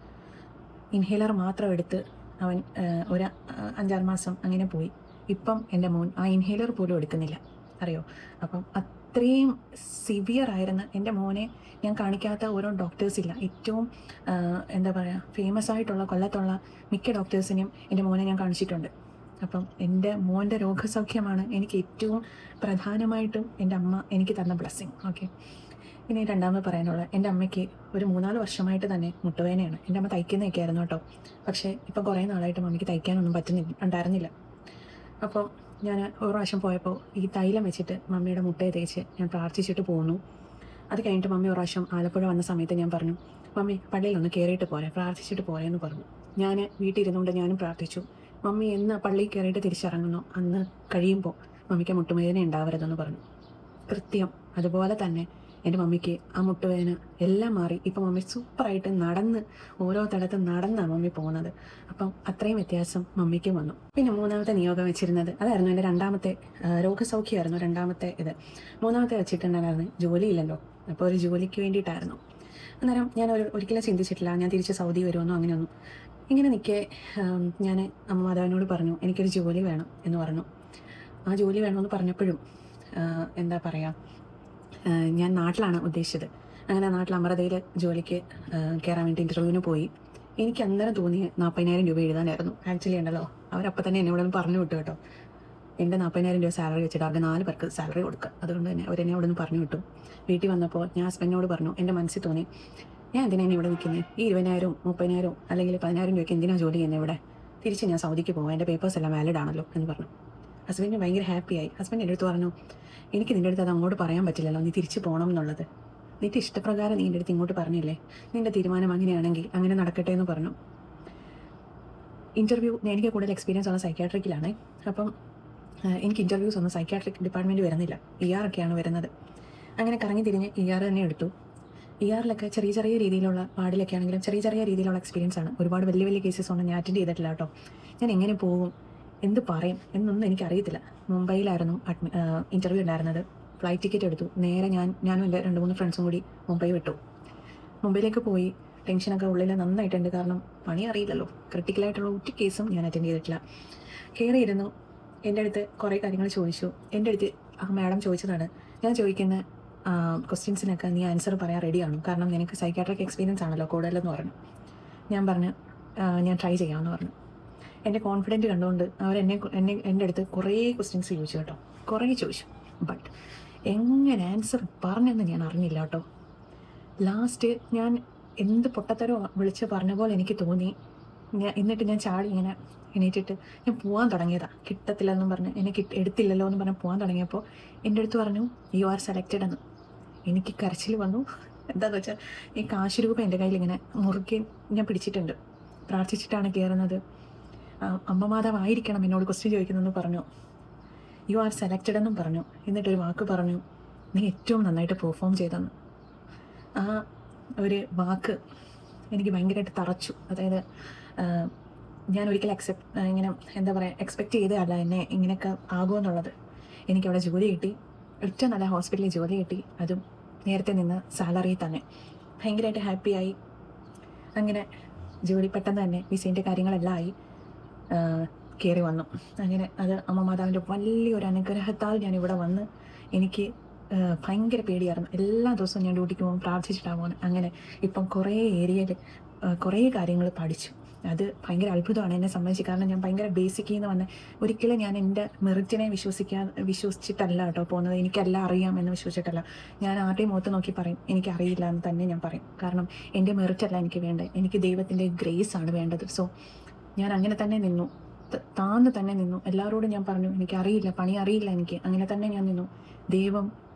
ഇൻഹേലർ മാത്രം എടുത്ത് അവൻ ഒരു 5-6 മാസം അങ്ങനെ പോയി. ഇപ്പം എൻ്റെ മോൻ ആ ഇൻഹേലർ പോലും എടുക്കുന്നില്ല, അറിയോ. അപ്പം അത്രയും സിവിയർ ആയിരുന്ന എൻ്റെ മോനെ ഞാൻ കാണിക്കാത്ത ഓരോ ഡോക്ടേഴ്സില്ല. ഏറ്റവും എന്താ പറയുക, ഫേമസ് ആയിട്ടുള്ള കൊല്ലത്തുള്ള മിക്ക ഡോക്ടേഴ്സിനെയും എൻ്റെ മോനെ ഞാൻ കാണിച്ചിട്ടുണ്ട്. അപ്പം എൻ്റെ മോൻ്റെ രോഗസൗഖ്യമാണ് എനിക്ക് ഏറ്റവും പ്രധാനമായിട്ടും എൻ്റെ അമ്മ എനിക്ക് തന്ന ബ്ലെസ്സിങ്. ഓക്കെ, ഇനി രണ്ടാമത് പറയാനുള്ള, എൻ്റെ അമ്മയ്ക്ക് ഒരു 3-4 വർഷമായിട്ട് തന്നെ മുട്ടുവേദനയാണ്. എൻ്റെ അമ്മ തയ്ക്കുന്നതൊക്കെ ആയിരുന്നു കേട്ടോ. പക്ഷേ ഇപ്പം കുറേ നാളായിട്ട് മമ്മിക്ക് തയ്ക്കാനൊന്നും ഉണ്ടായിരുന്നില്ല. അപ്പോൾ ഞാൻ ഒരു പ്രാവശ്യം പോയപ്പോൾ ഈ തൈലം വെച്ചിട്ട് മമ്മിയുടെ മുട്ടയെ തേച്ച് ഞാൻ പ്രാർത്ഥിച്ചിട്ട് പോന്നു. അത് കഴിഞ്ഞിട്ട് മമ്മി ഒരു പ്രാവശ്യം ആലപ്പുഴ വന്ന സമയത്ത് ഞാൻ പറഞ്ഞു, മമ്മി പള്ളിയിലൊന്ന് കയറിയിട്ട് പോരെ, പ്രാർത്ഥിച്ചിട്ട് പോരെ എന്ന് പറഞ്ഞു. ഞാൻ വീട്ടിൽ ഇരുന്നുകൊണ്ട് ഞാനും പ്രാർത്ഥിച്ചു. മമ്മി എന്ന് പള്ളിയിൽ കയറിയിട്ട് തിരിച്ചിറങ്ങുന്നു അന്ന് കഴിയുമ്പോൾ മമ്മിക്ക് മുട്ടുവേദന ഉണ്ടാവരുതെന്ന് പറഞ്ഞു. കൃത്യം അതുപോലെ തന്നെ എൻ്റെ മമ്മിക്ക് ആ മുട്ടുവേദന എല്ലാം മാറി. ഇപ്പം മമ്മി സൂപ്പറായിട്ട് ഓരോ തടത്തും നടന്നാണ് മമ്മി പോകുന്നത്. അപ്പം അത്രയും വ്യത്യാസം മമ്മിക്കും വന്നു. പിന്നെ മൂന്നാമത്തെ നിയോഗം വെച്ചിരുന്നത് അതായിരുന്നു എൻ്റെ രണ്ടാമത്തെ രോഗസൗഖ്യമായിരുന്നു. രണ്ടാമത്തെ മൂന്നാമത്തെ വെച്ചിട്ടുണ്ടായിരുന്നു ജോലിയില്ലല്ലോ, അപ്പോൾ ഒരു ജോലിക്ക് വേണ്ടിയിട്ടായിരുന്നു. അന്നേരം ഞാൻ ഒരിക്കലും ചിന്തിച്ചിട്ടില്ല ഞാൻ തിരിച്ച് സൗദി വരുമെന്നോ അങ്ങനെയൊന്നും. ഇങ്ങനെ നിൽക്കെ ഞാൻ അമ്മ മാതാവിനോട് പറഞ്ഞു, എനിക്കൊരു ജോലി വേണം എന്ന് പറഞ്ഞു. ആ ജോലി വേണമെന്ന് പറഞ്ഞപ്പോഴും എന്താ പറയുക, ഞാൻ നാട്ടിലാണ് ഉദ്ദേശിച്ചത്. അങ്ങനെ നാട്ടിൽ അമൃതയിൽ ജോലിക്ക് കയറാൻ വേണ്ടി ഇൻ്റർവ്യൂവിന് പോയി. എനിക്ക് അന്നേരം തോന്നിയ 40,000 രൂപ എഴുതാനായിരുന്നു. ആക്ച്വലി ഉണ്ടല്ലോ, അവരപ്പോൾ തന്നെ എന്നോട് പറഞ്ഞു വിട്ടു കേട്ടോ. എൻ്റെ 40,000 രൂപ സാലറി വെച്ചിട്ട് അവരുടെ 4 പേർക്ക് സാലറി കൊടുക്കുക. അതുകൊണ്ട് തന്നെ അവരെന്നെ അവിടെ നിന്ന് പറഞ്ഞു വിട്ടു. വീട്ടിൽ വന്നപ്പോൾ ഞാൻ ഹസ്ബൻഡിനോട് പറഞ്ഞു, എൻ്റെ മനസ്സിൽ തോന്നി, ഞാൻ എന്തിനാണ് ഇവിടെ നിൽക്കുന്നത്, ഈ 20,000 30,000 അല്ലെങ്കിൽ 10,000 രൂപയ്ക്ക് എന്തിനാണ് ജോലി ചെയ്യുന്നത് ഇവിടെ, തിരിച്ച് ഞാൻ സൗദിക്ക് പോകാം, എൻ്റെ പേപ്പേഴ്സ് എല്ലാം വാലിഡ് ആണല്ലോ എന്ന് പറഞ്ഞു. ഹസ്ബൻഡിന് ഭയങ്കര ഹാപ്പിയായി. ഹസ്ബൻഡ് എൻ്റെ അടുത്ത് പറഞ്ഞു, എനിക്ക് നിൻ്റെ അടുത്ത് അത് അങ്ങോട്ട് പറയാൻ പറ്റില്ലല്ലോ, നീ തിരിച്ച് പോകണം എന്നുള്ളത്. നിൻ്റെ ഇഷ്ടപ്രകാരം നീ എൻ്റെ അടുത്ത് ഇങ്ങോട്ട് പറഞ്ഞില്ലേ, നിൻ്റെ തീരുമാനം അങ്ങനെയാണെങ്കിൽ അങ്ങനെ നടക്കട്ടെ എന്ന് പറഞ്ഞു. ഇൻ്റർവ്യൂ എനിക്ക് കൂടുതൽ എക്സ്പീരിയൻസ് ഉള്ള സൈക്യാട്രിക്കിലാണ്. അപ്പം എനിക്ക് ഇൻ്റർവ്യൂസ് ഒന്നും സൈക്യാട്രിക് ഡിപ്പാർട്ട്മെൻറ്റ് വരുന്നില്ല, ER ഒക്കെയാണ് വരുന്നത്. അങ്ങനെ കറങ്ങി തിരിഞ്ഞ് ER തന്നെ എടുത്തു. ERലൊക്കെ ചെറിയ ചെറിയ രീതിയിലുള്ള വാർഡിലൊക്കെ ആണെങ്കിലും ചെറിയ ചെറിയ രീതിയിലുള്ള എക്സ്പീരിയൻസ് ആണ്. ഒരുപാട് വലിയ വലിയ കേസസ് ഒന്നും ഞാൻ അറ്റൻഡ് ചെയ്തിട്ടില്ല കേട്ടോ. ഞാൻ എങ്ങനെ പോകും, എന്ത് പറയും എന്നൊന്നും എനിക്കറിയത്തില്ല. മുംബൈയിലായിരുന്നു ഇൻ്റർവ്യൂ ഉണ്ടായിരുന്നത്. ഫ്ലൈറ്റ് ടിക്കറ്റ് എടുത്തു. നേരെ ഞാനും എൻ്റെ 2-3 ഫ്രണ്ട്സും കൂടി മുംബൈ വിട്ടു. മുംബൈയിലേക്ക് പോയി. ടെൻഷനൊക്കെ ഉള്ളിൽ നന്നായിട്ടുണ്ട്. കാരണം പണി അറിയില്ലല്ലോ. ക്രിട്ടിക്കലായിട്ടുള്ള ഒരു കേസും ഞാൻ അറ്റൻഡ് ചെയ്തിട്ടില്ല. കയറിയിരുന്നു. എൻ്റെ അടുത്ത് കുറേ കാര്യങ്ങൾ ചോദിച്ചു. എൻ്റെ അടുത്ത് ആ മാഡം ചോദിച്ചതാണ്, ഞാൻ ചോദിക്കുന്ന ക്വസ്റ്റ്യൻസിനൊക്കെ നീ ആൻസർ പറയാൻ റെഡിയാണോ, കാരണം നിനക്ക് സൈക്കാട്രിക് എക്സ്പീരിയൻസ് ആണല്ലോ കൂടുതലെന്ന് പറഞ്ഞു. ഞാൻ പറഞ്ഞു ഞാൻ ട്രൈ ചെയ്യാമെന്ന് പറഞ്ഞു. എൻ്റെ കോൺഫിഡൻറ്റ് കണ്ടുകൊണ്ട് എൻ്റെ അടുത്ത് കുറേ ക്വസ്റ്റ്യൻസ് ചോദിച്ചു കേട്ടോ. കുറേ ചോദിച്ചു. ബട്ട് എങ്ങനെ ആൻസർ പറഞ്ഞെന്ന് ഞാൻ അറിഞ്ഞില്ല കേട്ടോ. ലാസ്റ്റ് ഞാൻ എന്ത് പൊട്ടത്തരോ വിളിച്ച് പറഞ്ഞ പോലെ എനിക്ക് തോന്നി. എന്നിട്ട് ഞാൻ ചാടി ഇങ്ങനെ എണീറ്റിട്ട് ഞാൻ പോകാൻ തുടങ്ങിയതാണ്. കിട്ടത്തില്ലെന്നും പറഞ്ഞ് എന്നെ എടുത്തില്ലല്ലോ എന്ന് പറഞ്ഞ് പോകാൻ തുടങ്ങിയപ്പോൾ എൻ്റെ അടുത്ത് പറഞ്ഞു യു ആർ സെലക്റ്റഡ് എന്ന്. എനിക്ക് കരച്ചിൽ വന്നു. എന്താണെന്ന് വെച്ചാൽ ഈ കാശ് രൂപ എൻ്റെ കയ്യിൽ ഇങ്ങനെ മുറുക്കി ഞാൻ പിടിച്ചിട്ടുണ്ട്. പ്രാർത്ഥിച്ചിട്ടാണ് കയറുന്നത്. അമ്മ മാതാവായിരിക്കണം എന്നോട് ക്വസ്റ്റ്യൻ ചോദിക്കുന്നതെന്ന് പറഞ്ഞു. യു ആർ സെലക്റ്റഡ് എന്നും പറഞ്ഞു. എന്നിട്ടൊരു വാക്ക് പറഞ്ഞു, നീ ഏറ്റവും നന്നായിട്ട് പെർഫോം ചെയ്തെന്ന്. ആ ഒരു വാക്ക് എനിക്ക് ഭയങ്കരമായിട്ട് തറച്ചു. അതായത് ഞാൻ ഒരിക്കലും ഇങ്ങനെ എന്താ പറയുക എക്സ്പെക്റ്റ് ചെയ്തതല്ല എന്നെ ഇങ്ങനെയൊക്കെ ആകുമെന്നുള്ളത്. എനിക്കവിടെ ജോലി കിട്ടി. ഏറ്റവും നല്ല ഹോസ്പിറ്റലിൽ ജോലി കിട്ടി. അതും നേരത്തെ നിന്ന് സാലറി തന്നെ. ഭയങ്കരമായിട്ട് ഹാപ്പിയായി. അങ്ങനെ ജോലി പെട്ടെന്ന് തന്നെ വിസേൻ്റെ കാര്യങ്ങളെല്ലാം ആയി കയറി വന്നു. അങ്ങനെ അത് അമ്മ മാതാവിൻ്റെ വലിയൊരു അനുഗ്രഹത്താൽ ഞാനിവിടെ വന്ന് എനിക്ക് ഭയങ്കര പേടിയായിരുന്നു. എല്ലാ ദിവസവും ഞാൻ ഡ്യൂട്ടിക്ക് പോകുമ്പോൾ പ്രാർത്ഥിച്ചിട്ടാകുമ്പോൾ അങ്ങനെ ഇപ്പം കുറേ ഏരിയയിൽ കുറേ കാര്യങ്ങൾ പഠിച്ചു. അത് ഭയങ്കര അത്ഭുതമാണ് എന്നെ സംബന്ധിച്ച്. കാരണം ഞാൻ ഭയങ്കര ബേസിക്കിൽ നിന്ന് വന്ന് ഒരിക്കലും ഞാൻ എൻ്റെ മെറിറ്റിനെ വിശ്വസിച്ചിട്ടല്ല കേട്ടോ പോകുന്നത്. എനിക്കെല്ലാം അറിയാമെന്ന് വിശ്വസിച്ചിട്ടല്ല. ഞാൻ ആരുടെയും മുഖത്ത് നോക്കി പറയും എനിക്കറിയില്ല എന്ന് തന്നെ ഞാൻ പറയും. കാരണം എൻ്റെ മെറിറ്റല്ല എനിക്ക് വേണ്ടത്, എനിക്ക് ദൈവത്തിൻ്റെ ഗ്രേസ് ആണ് വേണ്ടത്. സോ ഞാൻ അങ്ങനെ തന്നെ നിന്നു, താന്ന് തന്നെ നിന്നു. എല്ലാവരോടും ഞാൻ പറഞ്ഞു എനിക്കറിയില്ല, പണി അറിയില്ല എനിക്ക്. അങ്ങനെ തന്നെ ഞാൻ നിന്നു. ദൈവം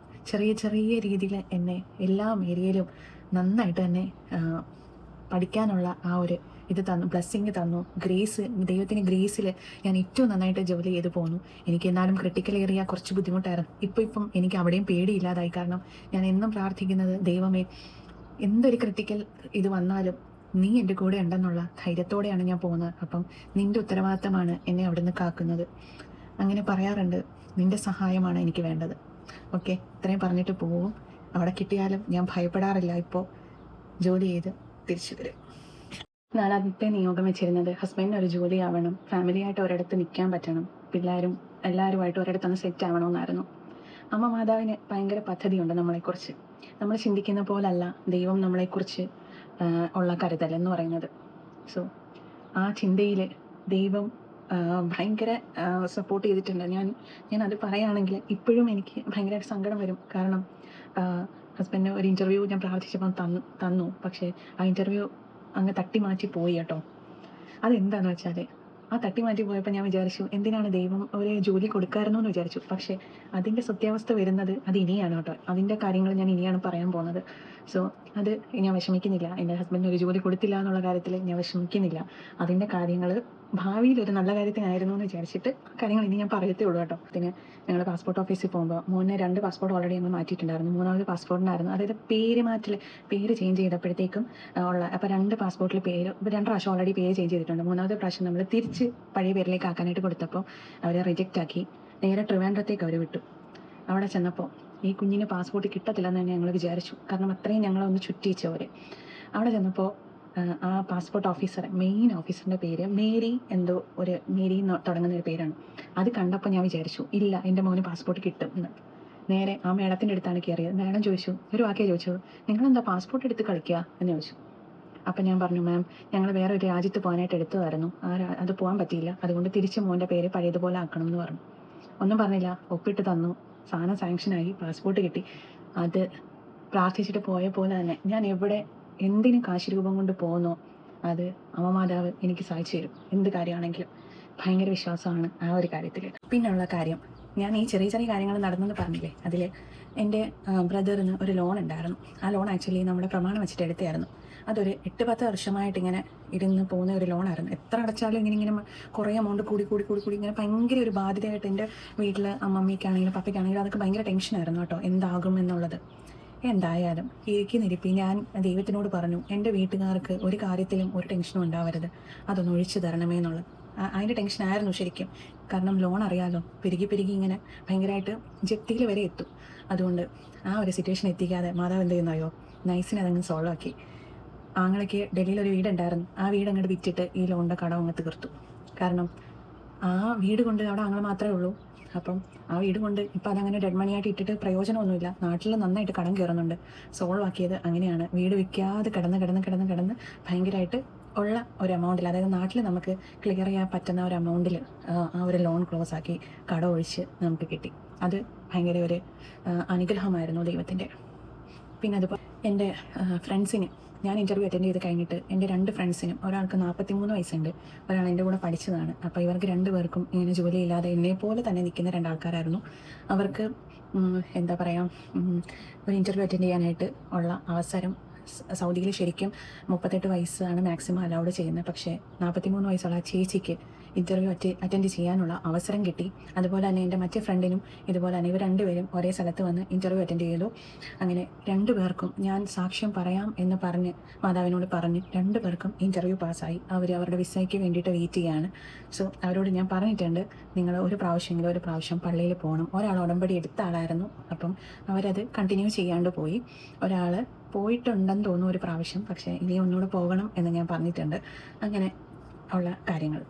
ചെറിയ ചെറിയ രീതിയിൽ എന്നെ എല്ലാ ഏരിയയിലും നന്നായിട്ട് തന്നെ പഠിക്കാനുള്ള ആ ഒരു ഇത് തന്നു, ബ്ലെസ്സിങ് തന്നു. ഗ്രേസ്, ദൈവത്തിന് ഗ്രേസിൽ ഞാൻ ഏറ്റവും നന്നായിട്ട് ജോലി ചെയ്ത് പോന്നു. എനിക്ക് എന്നാലും ക്രിട്ടിക്കൽ ഏരിയ കുറച്ച് ബുദ്ധിമുട്ടായിരുന്നു. ഇപ്പം എനിക്ക് അവിടെയും പേടിയില്ലാതായി. കാരണം ഞാൻ എന്നും പ്രാർത്ഥിക്കുന്നത് ദൈവമേ എന്തൊരു ക്രിട്ടിക്കൽ ഇത് വന്നാലും നീ എൻ്റെ കൂടെ ഉണ്ടെന്നുള്ള ധൈര്യത്തോടെയാണ് ഞാൻ പോകുന്നത്. അപ്പം നിൻ്റെ ഉത്തരവാദിത്തമാണ് എന്നെ അവിടെ നിന്ന് കാക്കുന്നത്. അങ്ങനെ പറയാറുണ്ട്, നിൻ്റെ സഹായമാണ് എനിക്ക് വേണ്ടത്. ഓക്കെ, ഇത്രയും പറഞ്ഞിട്ട് പോവും. അവിടെ കിട്ടിയാലും ഞാൻ ഭയപ്പെടാറില്ല. ഇപ്പോൾ ജോലി ചെയ്ത് തിരിച്ചു വരും. നാലാമത്തെ നിയോഗം വെച്ചിരുന്നത് ഹസ്ബൻഡിന് ഒരു ജോലി ആവണം, ഫാമിലിയായിട്ട് ഒരിടത്ത് നിൽക്കാൻ പറ്റണം, പിള്ളേരും എല്ലാവരുമായിട്ട് ഒരിടത്തൊന്ന് സെറ്റ് ആവണമെന്നായിരുന്നു. അമ്മ മാതാവിന് ഭയങ്കര പദ്ധതിയുണ്ട് നമ്മളെക്കുറിച്ച്. നമ്മൾ ചിന്തിക്കുന്ന പോലല്ല ദൈവം നമ്മളെക്കുറിച്ച് ഉള്ള കരുതൽ എന്ന് പറയുന്നത്. സോ ആ ചിന്തയിൽ ദൈവം ഭയങ്കര സപ്പോർട്ട് ചെയ്തിട്ടുണ്ട്. ഞാൻ അത് പറയുകയാണെങ്കിൽ ഇപ്പോഴും എനിക്ക് ഭയങ്കരമായിട്ട് സങ്കടം വരും. കാരണം ഹസ്ബൻഡിന് ഒരു ഇൻ്റർവ്യൂ ഞാൻ പ്രാർത്ഥിച്ചപ്പം തന്നു. പക്ഷേ ആ ഇൻ്റർവ്യൂ അങ്ങ് തട്ടി മാറ്റി പോയി കേട്ടോ. അതെന്താണെന്ന് വെച്ചാൽ ആ തട്ടി മാറ്റി പോയപ്പോൾ ഞാൻ വിചാരിച്ചു എന്തിനാണ് ദൈവം ഒരു ജോലി കൊടുക്കാമായിരുന്നു എന്ന് വിചാരിച്ചു. പക്ഷേ അതിൻ്റെ സത്യാവസ്ഥ വരുന്നത് അത് ഇനിയാണ് കേട്ടോ. അതിൻ്റെ കാര്യങ്ങൾ ഞാൻ ഇനിയാണ് പറയാൻ പോകുന്നത്. സോ അത് ഞാൻ വിഷമിക്കുന്നില്ല. എൻ്റെ ഹസ്ബൻഡിന് ഒരു ജോലി കൊടുത്തില്ല എന്നുള്ള കാര്യത്തിൽ ഞാൻ വിഷമിക്കുന്നില്ല. അതിൻ്റെ കാര്യങ്ങൾ ഭാവിയിൽ ഒരു നല്ല കാര്യത്തിനായിരുന്നു എന്ന് വിചാരിച്ചിട്ട് കാര്യങ്ങൾ ഇനി ഞാൻ പറയത്തേ ഉള്ളൂ കേട്ടോ. പിന്നെ ഞങ്ങൾ പാസ്പോർട്ട് ഓഫീസിൽ പോകുമ്പോൾ മോനെ 2 പാസ്പോർട്ട് ഓൾറെഡി ഞങ്ങൾ മാറ്റിയിട്ടുണ്ടായിരുന്നു. 3ാമത് പാസ്പോർട്ടിനായിരുന്നു. അതായത് പേര് ചേഞ്ച് ചെയ്തപ്പോഴത്തേക്കും അപ്പോൾ 2 പാസ്പോർട്ടിൽ പേര് 2 പ്രാവശ്യം ഓൾറെഡി പേര് ചേഞ്ച് ചെയ്തിട്ടുണ്ട്. 3ാമത്തെ പ്രാവശ്യം നമ്മൾ തിരിച്ച് പഴയ പേരിലേക്ക് ആക്കാനായിട്ട് കൊടുത്തപ്പോൾ അവർ റിജക്റ്റ് ആക്കി. നേരെ ട്രിവാൻഡ്രത്തേക്ക് അവർ വിട്ടു. അവിടെ ചെന്നപ്പോൾ ഈ കുഞ്ഞിന് പാസ്പോർട്ട് കിട്ടത്തില്ലെന്ന് തന്നെ ഞങ്ങൾ വിചാരിച്ചു. കാരണം അത്രയും ഞങ്ങളൊന്ന് ചുറ്റിച്ചവർ. അവിടെ ചെന്നപ്പോൾ ആ പാസ്പോർട്ട് ഓഫീസർ, മെയിൻ ഓഫീസറിൻ്റെ പേര് മേരി മേരി എന്ന് തുടങ്ങുന്ന ഒരു പേരാണ്. അത് കണ്ടപ്പോൾ ഞാൻ വിചാരിച്ചു ഇല്ല, എൻ്റെ മോന് പാസ്പോർട്ട് കിട്ടും എന്ന്. നേരെ ആ മേഡത്തിൻ്റെ അടുത്താണ് കയറിയത്. മേഡം ചോദിച്ചു, ഒരു വാക്കേ ചോദിച്ചു, നിങ്ങളെന്താ പാസ്പോർട്ട് എടുത്ത് കളിക്കുക എന്ന് ചോദിച്ചു. അപ്പം ഞാൻ പറഞ്ഞു, മാം ഞങ്ങൾ വേറെ ഒരു രാജ്യത്ത് പോകാനായിട്ട് എടുത്തതായിരുന്നു, അത് പോകാൻ പറ്റിയില്ല, അതുകൊണ്ട് തിരിച്ച് മോൻ്റെ പേര് പഴയതുപോലെ ആക്കണം എന്ന് പറഞ്ഞു. ഒന്നും പറഞ്ഞില്ല, ഒപ്പിട്ട് തന്നു. സാധനം സാങ്ഷനായി, പാസ്പോർട്ട് കിട്ടി. അത് പ്രാർത്ഥിച്ചിട്ട് പോയ പോലെ തന്നെ ഞാൻ എവിടെ എന്തിനും കാശ് രൂപം കൊണ്ട് പോകുന്നോ അത് അമ്മ മാതാവ് എനിക്ക് സാധിച്ചു തരും. എന്ത് കാര്യമാണെങ്കിലും ഭയങ്കര വിശ്വാസമാണ് ആ ഒരു കാര്യത്തിൽ. പിന്നെയുള്ള കാര്യം, ഞാൻ ഈ ചെറിയ ചെറിയ കാര്യങ്ങൾ നടന്നെന്ന് പറഞ്ഞില്ലേ, അതിൽ എൻ്റെ ബ്രദറിന് ഒരു ലോൺ ഉണ്ടായിരുന്നു. ആ ലോൺ ആക്ച്വലി നമ്മുടെ പ്രമാണം വെച്ചിട്ട് എടുത്തായിരുന്നു. അതൊരു 8-10 വർഷമായിട്ട് ഇങ്ങനെ ഇരുന്ന് പോകുന്ന ഒരു ലോണായിരുന്നു. എത്ര അടച്ചാലും ഇങ്ങനെ കുറേ എമൗണ്ട് കൂടി ഇങ്ങനെ ഭയങ്കര ഒരു ബാധ്യതയായിട്ട് എൻ്റെ വീട്ടിൽ അമ്മമ്മയ്ക്കാണെങ്കിലും പപ്പയ്ക്കാണെങ്കിലും അതൊക്കെ ഭയങ്കര ടെൻഷനായിരുന്നു കേട്ടോ, എന്താകും എന്നുള്ളത്. എന്തായാലും ഇരിക്കുന്നിരിപ്പി ഞാൻ ദൈവത്തിനോട് പറഞ്ഞു, എൻ്റെ വീട്ടുകാർക്ക് ഒരു കാര്യത്തിലും ഒരു ടെൻഷനും ഉണ്ടാവരുത്, അതൊന്ന് ഒഴിച്ചു തരണമേ എന്നുള്ളത്. അതിൻ്റെ ടെൻഷനായിരുന്നു ശരിക്കും. കാരണം ലോൺ അറിയാലോ, പെരുകി പെരുകി ഇങ്ങനെ ഭയങ്കരമായിട്ട് ജപ്തിയിൽ വരെ എത്തും. അതുകൊണ്ട് ആ ഒരു സിറ്റുവേഷൻ എത്തിക്കാതെ മാതാവ് എന്ത് ചെയ്യുന്നയോ, നൈസിനെ അതങ്ങ് സോൾവ് ആക്കി. ആങ്ങളയ്ക്ക് ഡൽഹിയിലൊരു വീടുണ്ടായിരുന്നു, ആ വീട് അങ്ങോട്ട് വിറ്റിട്ട് ഈ ലോണിൻ്റെ കടം അങ്ങ് തീർത്തു. കാരണം ആ വീട് കൊണ്ട് അവിടെ ആങ്ങൾ മാത്രമേ ഉള്ളൂ. അപ്പം ആ വീട് കൊണ്ട് ഇപ്പം അതങ്ങനെ ഡെഡ് മണിയായിട്ട് ഇട്ടിട്ട് പ്രയോജനമൊന്നുമില്ല. നാട്ടിൽ നന്നായിട്ട് കടം കയറുന്നുണ്ട്. സോൾവ് ആക്കിയത് അങ്ങനെയാണ്. വീട് വിൽക്കാതെ കിടന്ന് ഭയങ്കരമായിട്ട് ഉള്ള ഒരു എമൗണ്ടിൽ, അതായത് നാട്ടിൽ നമുക്ക് ക്ലിയർ ചെയ്യാൻ പറ്റുന്ന ഒരു എമൗണ്ടിൽ ആ ഒരു ലോൺ ക്ലോസ് ആക്കി കടം ഒഴിച്ച് നമുക്ക് കിട്ടി. അത് ഭയങ്കര ഒരു അനുഗ്രഹമായിരുന്നു ദൈവത്തിൻ്റെ. പിന്നെ അതുപോലെ എൻ്റെ ഫ്രണ്ട്സിന് ഞാൻ ഇൻ്റർവ്യൂ അറ്റൻഡ് ചെയ്ത് കഴിഞ്ഞിട്ട് എൻ്റെ 2 ഫ്രണ്ട്സിനും, ഒരാൾക്ക് 43 വയസ്സുണ്ട്, ഒരാൾ എൻ്റെ കൂടെ പഠിച്ചതാണ്. അപ്പോൾ ഇവർക്ക് 2 പേർക്കും ഇങ്ങനെ ജോലിയില്ലാതെ എന്നെപ്പോലെ തന്നെ നിൽക്കുന്ന 2 ആൾക്കാരായിരുന്നു. അവർക്ക് എന്താ പറയുക, ഒരു ഇൻ്റർവ്യൂ അറ്റൻഡ് ചെയ്യാനായിട്ട് ഉള്ള അവസരം സൗദിയിൽ ശരിക്കും 38 വയസ്സാണ് മാക്സിമം അലൗഡ് ചെയ്യുന്നത്. പക്ഷേ 43 വയസ്സുള്ള ആ ചേച്ചിക്ക് ഇൻ്റർവ്യൂ അറ്റൻഡ് ചെയ്യാനുള്ള അവസരം കിട്ടി. അതുപോലെ തന്നെ എൻ്റെ മറ്റേ ഫ്രണ്ടിനും ഇതുപോലെ തന്നെ ഇവർ 2 പേരും ഒരേ സ്ഥലത്ത് വന്ന് ഇൻ്റർവ്യൂ അറ്റൻഡ് ചെയ്തു. അങ്ങനെ 2 പേർക്കും ഞാൻ സാക്ഷ്യം പറയാം എന്ന് പറഞ്ഞ് മാതാവിനോട് പറഞ്ഞ് 2 പേർക്കും ഇൻ്റർവ്യൂ പാസ്സായി. അവരുടെ വിസയ്ക്ക് വേണ്ടിയിട്ട് വെയിറ്റ് ചെയ്യാണ്. സോ അവരോട് ഞാൻ പറഞ്ഞിട്ടുണ്ട്, നിങ്ങൾ ഒരു പ്രാവശ്യം പള്ളിയിൽ പോകണം. ഒരാൾ ഉടമ്പടി എടുത്ത ആളായിരുന്നു, അപ്പം അവരത് കണ്ടിന്യൂ ചെയ്യാണ്ട് പോയി. ഒരാൾ പോയിട്ടുണ്ടെന്ന് തോന്നുന്നു ഒരു പ്രാവശ്യം, പക്ഷേ ഇനി ഒന്നുകൂടെ പോകണം എന്ന് ഞാൻ പറഞ്ഞിട്ടുണ്ട്. അങ്ങനെ ഉള്ള കാര്യങ്ങൾ.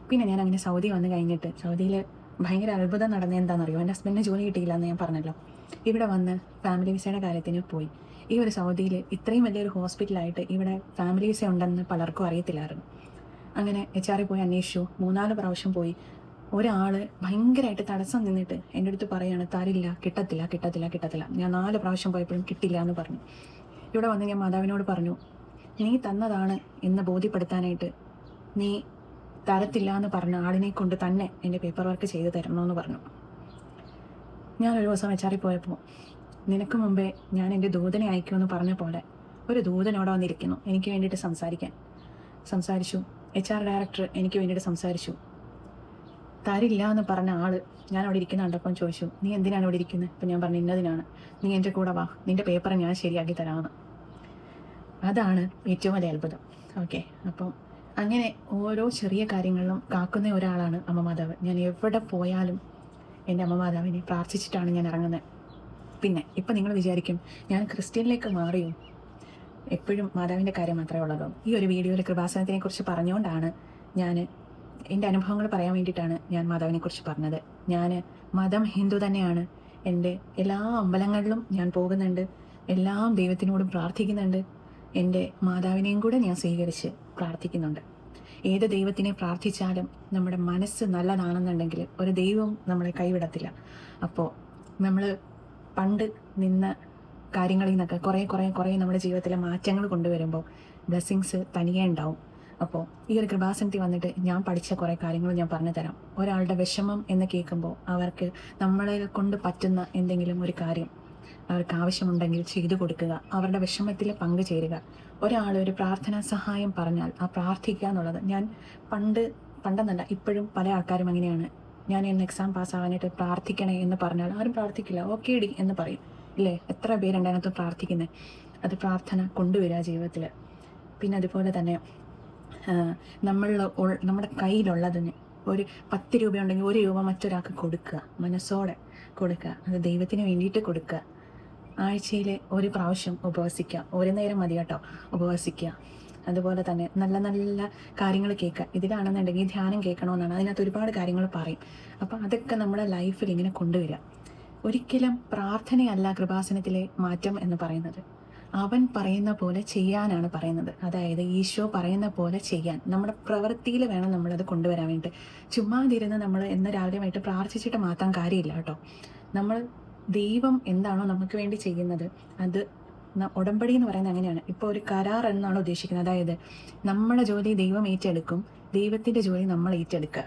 പിന്നെ ഞാൻ അങ്ങനെ സൗദി വന്ന് കഴിഞ്ഞിട്ട് സൗദിയിൽ ഭയങ്കര അത്ഭുതം നടന്നത് എന്താണെന്നറിയോ? എൻ്റെ ഹസ്ബൻഡിന് ജോലി കിട്ടിയില്ല എന്ന് ഞാൻ പറഞ്ഞല്ലോ. ഇവിടെ വന്ന് ഫാമിലി വിസയുടെ കാര്യത്തിന് പോയി. ഈ ഒരു സൗദിയിൽ ഇത്രയും വലിയൊരു ഹോസ്പിറ്റലായിട്ട് ഇവിടെ ഫാമിലി വിസ ഉണ്ടെന്ന് പലർക്കും അറിയത്തില്ലായിരുന്നു. അങ്ങനെ HR പോയി അന്വേഷിച്ചു. 3-4 പ്രാവശ്യം പോയി. ഒരാൾ ഭയങ്കരമായിട്ട് തടസ്സം നിന്നിട്ട് എൻ്റെ അടുത്ത് പറയാണ്, തരില്ല, കിട്ടത്തില്ല. ഞാൻ 4 പ്രാവശ്യം പോയപ്പോഴും കിട്ടില്ല എന്ന് പറഞ്ഞു. ഇവിടെ വന്ന് ഞാൻ മാതാവിനോട് പറഞ്ഞു, നീ തന്നതാണ് എന്ന് ബോധ്യപ്പെടുത്താനായിട്ട് നീ തരത്തില്ല എന്ന് പറഞ്ഞ ആളിനെ കൊണ്ട് തന്നെ എൻ്റെ പേപ്പർ വർക്ക് ചെയ്ത് തരണമെന്ന് പറഞ്ഞു. ഞാനൊരു ദിവസം HR പോയപ്പോൾ, നിനക്ക് മുമ്പേ ഞാൻ എൻ്റെ ദൂതനെ അയക്കുമെന്ന് പറഞ്ഞ പോലെ ഒരു ദൂതനോടെ വന്നിരിക്കുന്നു എനിക്ക് വേണ്ടിയിട്ട് സംസാരിച്ചു. HR ഡയറക്ടർ എനിക്ക് വേണ്ടിയിട്ട് സംസാരിച്ചു. തരില്ല എന്ന് പറഞ്ഞ ആൾ ഞാൻ അവിടെ ഇരിക്കുന്ന കണ്ടപ്പം ചോദിച്ചു, നീ എന്തിനാണ് ഇവിടെ ഇരിക്കുന്നത്? അപ്പം ഞാൻ പറഞ്ഞു, ഇന്നതിനാണ്. നീ എൻ്റെ കൂടെ വാ, നിൻ്റെ പേപ്പർ ഞാൻ ശരിയാക്കി തരാമെന്ന്. അതാണ് ഏറ്റവും വലിയ അത്ഭുതം. ഓക്കെ, അപ്പം അങ്ങനെ ഓരോ ചെറിയ കാര്യങ്ങളിലും കാക്കുന്ന ഒരാളാണ് അമ്മ മാതാവ്. ഞാൻ എവിടെ പോയാലും എൻ്റെ അമ്മ മാതാവിനെ പ്രാർത്ഥിച്ചിട്ടാണ് ഞാൻ ഇറങ്ങുന്നത്. പിന്നെ ഇപ്പം നിങ്ങൾ വിചാരിക്കും ഞാൻ ക്രിസ്ത്യനിലേക്ക് മാറിയോ? എപ്പോഴും മാതാവിൻ്റെ കാര്യം മാത്രമേ ഉള്ളൂ. ഈ ഒരു വീഡിയോയിൽ കൃപാസനത്തിനെക്കുറിച്ച് പറഞ്ഞുകൊണ്ടാണ് ഞാൻ എൻ്റെ അനുഭവങ്ങൾ പറയാൻ വേണ്ടിയിട്ടാണ് ഞാൻ മാതാവിനെക്കുറിച്ച് പറഞ്ഞത്. ഞാൻ മതം ഹിന്ദു തന്നെയാണ്. എൻ്റെ എല്ലാ അമ്പലങ്ങളിലും ഞാൻ പോകുന്നുണ്ട്, എല്ലാം ദൈവത്തിനോടും പ്രാർത്ഥിക്കുന്നുണ്ട്. എൻ്റെ മാതാവിനെയും കൂടെ ഞാൻ സ്വീകരിച്ച് പ്രാർത്ഥിക്കുന്നുണ്ട്. ഏത് ദൈവത്തിനെ പ്രാർത്ഥിച്ചാലും നമ്മുടെ മനസ്സ് നല്ലതാണെന്നുണ്ടെങ്കിൽ ഒരു ദൈവം നമ്മളെ കൈവിടത്തില്ല. അപ്പോൾ നമ്മൾ പണ്ട് നിന്ന കാര്യങ്ങളിൽ നിന്നൊക്കെ കുറേ നമ്മുടെ ജീവിതത്തിലെ മാറ്റങ്ങൾ കൊണ്ടുവരുമ്പോൾ ബ്ലെസ്സിങ്സ് തനിയെ ഉണ്ടാവും. അപ്പോൾ ഈ ഒരു കൃപാസനത്തിൽ വന്നിട്ട് ഞാൻ പഠിച്ച കുറേ കാര്യങ്ങൾ ഞാൻ പറഞ്ഞു തരാം. ഒരാളുടെ വിഷമം എന്ന് കേൾക്കുമ്പോൾ അവർക്ക് നമ്മളെ കൊണ്ട് പറ്റുന്ന എന്തെങ്കിലും ഒരു കാര്യം അവർക്ക് ആവശ്യമുണ്ടെങ്കിൽ ചെയ്തു കൊടുക്കുക, അവരുടെ വിഷമത്തിൽ പങ്കുചേരുക. ഒരാൾ ഒരു പ്രാർത്ഥനാ സഹായം പറഞ്ഞാൽ ആ പ്രാർത്ഥിക്കുക എന്നുള്ളത് ഞാൻ പണ്ടെന്നല്ല ഇപ്പോഴും പല ആൾക്കാരും അങ്ങനെയാണ്. ഞാൻ ഇന്ന് എക്സാം പാസ്സാകാനായിട്ട് പ്രാർത്ഥിക്കണേ എന്ന് പറഞ്ഞാൽ ആരും പ്രാർത്ഥിക്കില്ല, ഓക്കെ ഡി എന്ന് പറയും. ഇല്ലേ, എത്ര പേരുണ്ട് അതിനകത്ത് പ്രാർത്ഥിക്കുന്നത്? അത് പ്രാർത്ഥന കൊണ്ടുവരിക ജീവിതത്തിൽ. പിന്നെ അതുപോലെ തന്നെ നമ്മുടെ കയ്യിലുള്ളതിന് ഒരു 10 രൂപ ഉണ്ടെങ്കിൽ 1 രൂപ മറ്റൊരാൾക്ക് കൊടുക്കുക, മനസ്സോടെ കൊടുക്കുക. അത് ദൈവത്തിന് വേണ്ടിയിട്ട് കൊടുക്കുക. ആഴ്ചയിൽ 1 പ്രാവശ്യം ഉപവസിക്കുക, 1 നേരം മതി കേട്ടോ ഉപവസിക്കുക. അതുപോലെ തന്നെ നല്ല നല്ല കാര്യങ്ങൾ കേൾക്കുക. ഇതിലാണെന്നുണ്ടെങ്കിൽ ധ്യാനം കേൾക്കണമെന്നാണ്, അതിനകത്ത് ഒരുപാട് കാര്യങ്ങൾ പറയും. അപ്പോൾ അതൊക്കെ നമ്മുടെ ലൈഫിൽ ഇങ്ങനെ കൊണ്ടുവരിക. ഒരിക്കലും പ്രാർത്ഥനയല്ല കൃപാസനത്തിലെ മാറ്റം എന്ന് പറയുന്നത്, അവൻ പറയുന്ന പോലെ ചെയ്യാനാണ് പറയുന്നത്. അതായത് ഈശോ പറയുന്ന പോലെ ചെയ്യാൻ നമ്മുടെ പ്രവൃത്തിയിൽ വേണം നമ്മളത് കൊണ്ടുവരാൻ വേണ്ടി. ചുമ്മാതിരുന്ന് നമ്മൾ എന്ന് രാവിലെ വൈകിട്ട് പ്രാർത്ഥിച്ചിട്ട് മാത്രം കാര്യമില്ല കേട്ടോ. നമ്മൾ ദൈവം എന്താണോ നമുക്ക് വേണ്ടി ചെയ്യുന്നത് അത് ഉടമ്പടി എന്ന് പറയുന്നത് അങ്ങനെയാണ്. ഇപ്പോൾ ഒരു കരാർ എന്നാണ് ഉദ്ദേശിക്കുന്നത്. അതായത് നമ്മുടെ ജോലി ദൈവം ഏറ്റെടുക്കും, ദൈവത്തിൻ്റെ ജോലി നമ്മൾ ഏറ്റെടുക്കുക.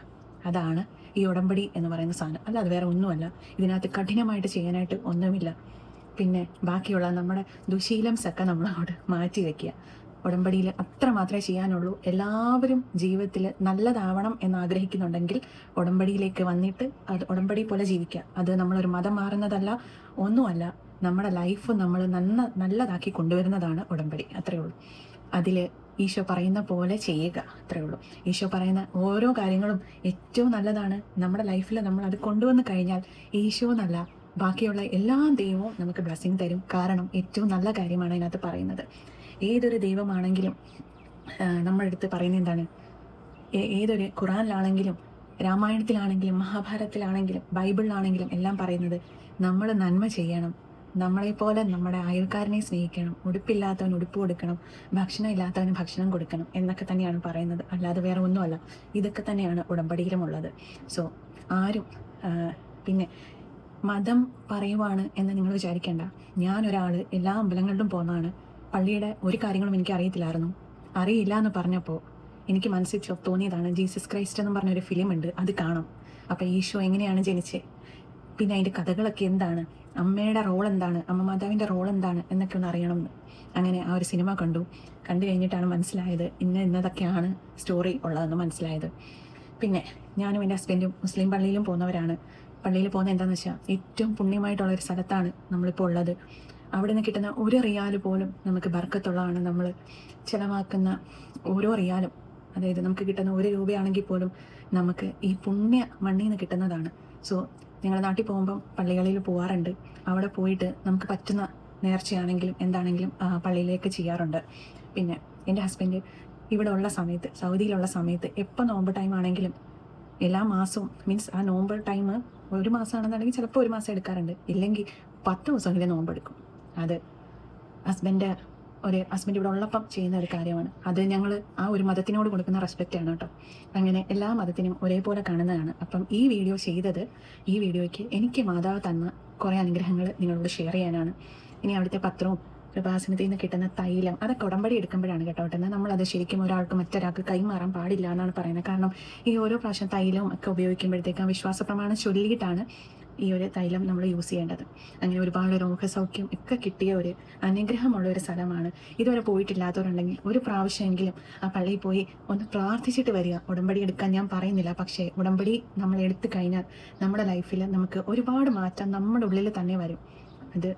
അതാണ് ഈ ഉടമ്പടി എന്ന് പറയുന്ന സാധനം. അല്ല, അത് വേറെ ഒന്നുമല്ല. ഇതിനകത്ത് കഠിനമായിട്ട് ചെയ്യാനായിട്ട് ഒന്നുമില്ല. പിന്നെ ബാക്കിയുള്ള നമ്മുടെ ദുശീലംസൊക്കെ നമ്മളങ്ങോട്ട് മാറ്റി വയ്ക്കുക. ഉടമ്പടിയിൽ അത്ര മാത്രമേ ചെയ്യാനുള്ളൂ. എല്ലാവരും ജീവിതത്തിൽ നല്ലതാവണം എന്ന് ആഗ്രഹിക്കുന്നുണ്ടെങ്കിൽ ഉടമ്പടിയിലേക്ക് വന്നിട്ട് അത് ഉടമ്പടി പോലെ ജീവിക്കുക. അത് നമ്മളൊരു മതം മാറുന്നതല്ല, ഒന്നുമല്ല. നമ്മുടെ ലൈഫ് നമ്മൾ നല്ലതാക്കി കൊണ്ടുവരുന്നതാണ് ഉടമ്പടി. അത്രയേ ഉള്ളൂ. അതിൽ ഈശോ പറയുന്ന പോലെ ചെയ്യുക, അത്രയേ ഉള്ളൂ. ഈശോ പറയുന്ന ഓരോ കാര്യങ്ങളും ഏറ്റവും നല്ലതാണ്. നമ്മുടെ ലൈഫിൽ നമ്മൾ അത് കൊണ്ടുവന്ന് കഴിഞ്ഞാൽ ഈശോ എന്നല്ല ബാക്കിയുള്ള എല്ലാ ദൈവവും നമുക്ക് ബ്ലെസ്സിങ് തരും. കാരണം ഏറ്റവും നല്ല കാര്യമാണ് അതിനകത്ത് പറയുന്നത്. ഏതൊരു ദൈവമാണെങ്കിലും നമ്മുടെ അടുത്ത് പറയുന്നത് എന്താണ്? ഏതൊരു ഖുറാനിലാണെങ്കിലും രാമായണത്തിലാണെങ്കിലും മഹാഭാരതത്തിലാണെങ്കിലും ബൈബിളിലാണെങ്കിലും എല്ലാം പറയുന്നത് നമ്മൾ നന്മ ചെയ്യണം, നമ്മളെപ്പോലെ നമ്മുടെ അയൽക്കാരനെ സ്നേഹിക്കണം, ഉടുപ്പില്ലാത്തവന് ഉടുപ്പ് കൊടുക്കണം, ഭക്ഷണം ഇല്ലാത്തവന് ഭക്ഷണം കൊടുക്കണം എന്നൊക്കെ തന്നെയാണ് പറയുന്നത്. അല്ലാതെ വേറെ ഒന്നുമല്ല. ഇതൊക്കെ തന്നെയാണ് ഉടമ്പടിയിലുമുള്ളത്. സോ ആരും പിന്നെ മതം പറയുവാണ് എന്ന് നിങ്ങൾ വിചാരിക്കേണ്ട. ഞാനൊരാൾ എല്ലാ അമ്പലങ്ങളിലും പോകുന്നതാണ്. പള്ളിയുടെ ഒരു കാര്യങ്ങളും എനിക്ക് അറിയത്തില്ലായിരുന്നു. അറിയില്ല എന്ന് പറഞ്ഞപ്പോൾ എനിക്ക് മനസ്സിൽ തോന്നിയതാണ് ജീസസ് ക്രൈസ്റ്റ് എന്ന് പറഞ്ഞൊരു ഫിലിം ഉണ്ട്, അത് കാണാം. അപ്പോൾ ഈശോ എങ്ങനെയാണ് ജനിച്ചത്, പിന്നെ അതിൻ്റെ കഥകളൊക്കെ എന്താണ്, അമ്മയുടെ റോൾ എന്താണ്, അമ്മ മാതാവിൻ്റെ റോൾ എന്താണ് എന്നൊക്കെ ഒന്ന് അറിയണമെന്ന്. അങ്ങനെ ആ ഒരു സിനിമ കണ്ടു കഴിഞ്ഞിട്ടാണ് മനസ്സിലായത് ഇന്നതൊക്കെയാണ് സ്റ്റോറി ഉള്ളതെന്ന് മനസ്സിലായത്. പിന്നെ ഞാനും എൻ്റെ ഹസ്ബൻഡും മുസ്ലിം പള്ളിയിലും പോകുന്നവരാണ്. പള്ളിയിൽ പോകുന്നത് എന്താണെന്ന് വെച്ചാൽ ഏറ്റവും പുണ്യമായിട്ടുള്ളൊരു സ്ഥലത്താണ് നമ്മളിപ്പോൾ ഉള്ളത്. അവിടെ നിന്ന് കിട്ടുന്ന ഒരു റിയാൽ പോലും നമുക്ക് ബർക്കത്തുള്ളതാണ്. നമ്മൾ ചിലവാക്കുന്ന ഓരോ റിയാലും, അതായത് നമുക്ക് കിട്ടുന്ന 1 രൂപയാണെങ്കിൽ പോലും നമുക്ക് ഈ പുണ്യ മണ്ണിൽ നിന്ന് കിട്ടുന്നതാണ്. സോ ഞങ്ങൾ നാട്ടിൽ പോകുമ്പം പള്ളികളിൽ പോകാറുണ്ട്. അവിടെ പോയിട്ട് നമുക്ക് പറ്റുന്ന നേർച്ചയാണെങ്കിലും എന്താണെങ്കിലും പള്ളിയിലേക്ക് ചെയ്യാറുണ്ട്. പിന്നെ എൻ്റെ ഹസ്ബൻഡ് ഇവിടെ ഉള്ള സമയത്ത്, സൗദിയിലുള്ള സമയത്ത് എപ്പോൾ നോമ്പ് ടൈം ആണെങ്കിലും എല്ലാ മാസവും, മീൻസ് ആ നോമ്പ് ടൈം ഒരു മാസമാണെന്നുണ്ടെങ്കിൽ ചിലപ്പോൾ 1 മാസം എടുക്കാറുണ്ട്, ഇല്ലെങ്കിൽ 10 ദിവസമെങ്കിലും നോമ്പെടുക്കും. അത് ഹസ്ബൻഡ് ഇവിടെ ഉള്ളപ്പം ചെയ്യുന്ന ഒരു കാര്യമാണ്. അത് ഞങ്ങൾ ആ ഒരു മതത്തിനോട് കൊടുക്കുന്ന റെസ്പെക്റ്റാണ് കേട്ടോ. അങ്ങനെ എല്ലാ മതത്തിനും ഒരേപോലെ കാണുന്നതാണ്. അപ്പം ഈ വീഡിയോ ചെയ്തത്, ഈ വീഡിയോയ്ക്ക് എനിക്ക് മാതാവ് തന്ന കുറേ അനുഗ്രഹങ്ങൾ നിങ്ങളോട് ഷെയർ ചെയ്യാനാണ്. ഇനി അവിടുത്തെ പത്രവും കൃപാസനത്തിൽ നിന്ന് കിട്ടുന്ന തൈലം അതൊക്കെ ഉടമ്പടി എടുക്കുമ്പോഴാണ് കേട്ടോ. എന്നാൽ നമ്മളത് ശരിക്കും ഒരാൾക്ക് മറ്റൊരാൾക്ക് കൈമാറാൻ പാടില്ല എന്നാണ് പറയുന്നത്. കാരണം ഈ ഓരോ പ്രാവശ്യം തൈലവും ഒക്കെ ഉപയോഗിക്കുമ്പോഴത്തേക്കും വിശ്വാസ പ്രമാണം ചൊല്ലിയിട്ടാണ് ഈ ഒരു തൈലം നമ്മൾ യൂസ് ചെയ്യേണ്ടത്. അങ്ങനെ ഒരുപാട് രോഗസൗഖ്യം ഒക്കെ കിട്ടിയ ഒരു അനുഗ്രഹമുള്ള ഒരു സ്ഥലമാണ്. ഇതുവരെ പോയിട്ടില്ലാത്തവരുണ്ടെങ്കിൽ ഒരു പ്രാവശ്യമെങ്കിലും ആ പള്ളിയിൽ പോയി ഒന്ന് പ്രാർത്ഥിച്ചിട്ട് വരിക. ഉടമ്പടി എടുക്കാൻ ഞാൻ പറയുന്നില്ല, പക്ഷേ ഉടമ്പടി നമ്മൾ എടുത്തു കഴിഞ്ഞാൽ നമ്മുടെ ലൈഫിൽ നമുക്ക് ഒരുപാട് മാറ്റം നമ്മുടെ ഉള്ളിൽ തന്നെ വരും. അത്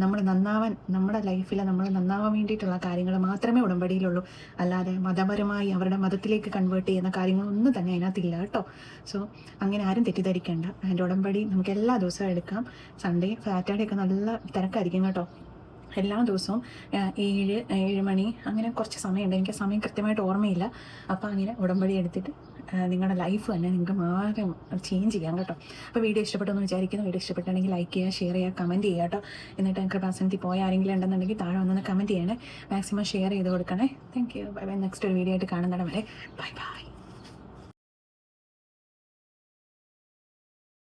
നമ്മൾ നന്നാവാൻ, നമ്മുടെ ലൈഫിൽ നമ്മൾ നന്നാവാൻ വേണ്ടിയിട്ടുള്ള കാര്യങ്ങൾ മാത്രമേ ഉടമ്പടിയിലുള്ളൂ. അല്ലാതെ മതപരമായി അവരുടെ മതത്തിലേക്ക് കൺവേർട്ട് ചെയ്യുന്ന കാര്യങ്ങളൊന്നും തന്നെ അതിനകത്തില്ല കേട്ടോ. സോ അങ്ങനെ ആരും തെറ്റിദ്ധരിക്കേണ്ട. അതിൻ്റെ ഉടമ്പടി നമുക്ക് എല്ലാ ദിവസവും എടുക്കാം. സൺഡേ സാറ്റർഡേ ഒക്കെ നല്ല തിരക്കായിരിക്കും കേട്ടോ. എല്ലാ ദിവസവും 7 മണി അങ്ങനെ കുറച്ച് സമയമുണ്ട്. എനിക്ക് സമയം കൃത്യമായിട്ട് ഓർമ്മയില്ല. അപ്പോൾ അങ്ങനെ ഉടമ്പടി എടുത്തിട്ട് നിങ്ങളുടെ ലൈഫ് തന്നെ നിങ്ങൾക്ക് മാറി ചേഞ്ച് ചെയ്യാം കേട്ടോ. അപ്പോൾ വീഡിയോ ഇഷ്ടപ്പെട്ടെന്ന് വിചാരിക്കുന്നു. വീഡിയോ ഇഷ്ടപ്പെട്ടാണെങ്കിൽ ലൈക്ക് ചെയ്യുക, ഷെയർ ചെയ്യുക, കമൻറ്റ് ചെയ്യുക കേട്ടോ. എന്നിട്ട് എനിക്ക് കൃപാസനത്തിൽ പോയ ആരെങ്കിലും ഉണ്ടെന്നുണ്ടെങ്കിൽ താഴെ വന്നൊന്ന് കമൻറ്റ് ചെയ്യണേ. മാക്സിമം ഷെയർ ചെയ്ത് കൊടുക്കണേ. Thank you. Bye bye. Next ഒരു വീഡിയോ ആയിട്ട് കാണുന്നിടം വരെ ബൈ ബൈ.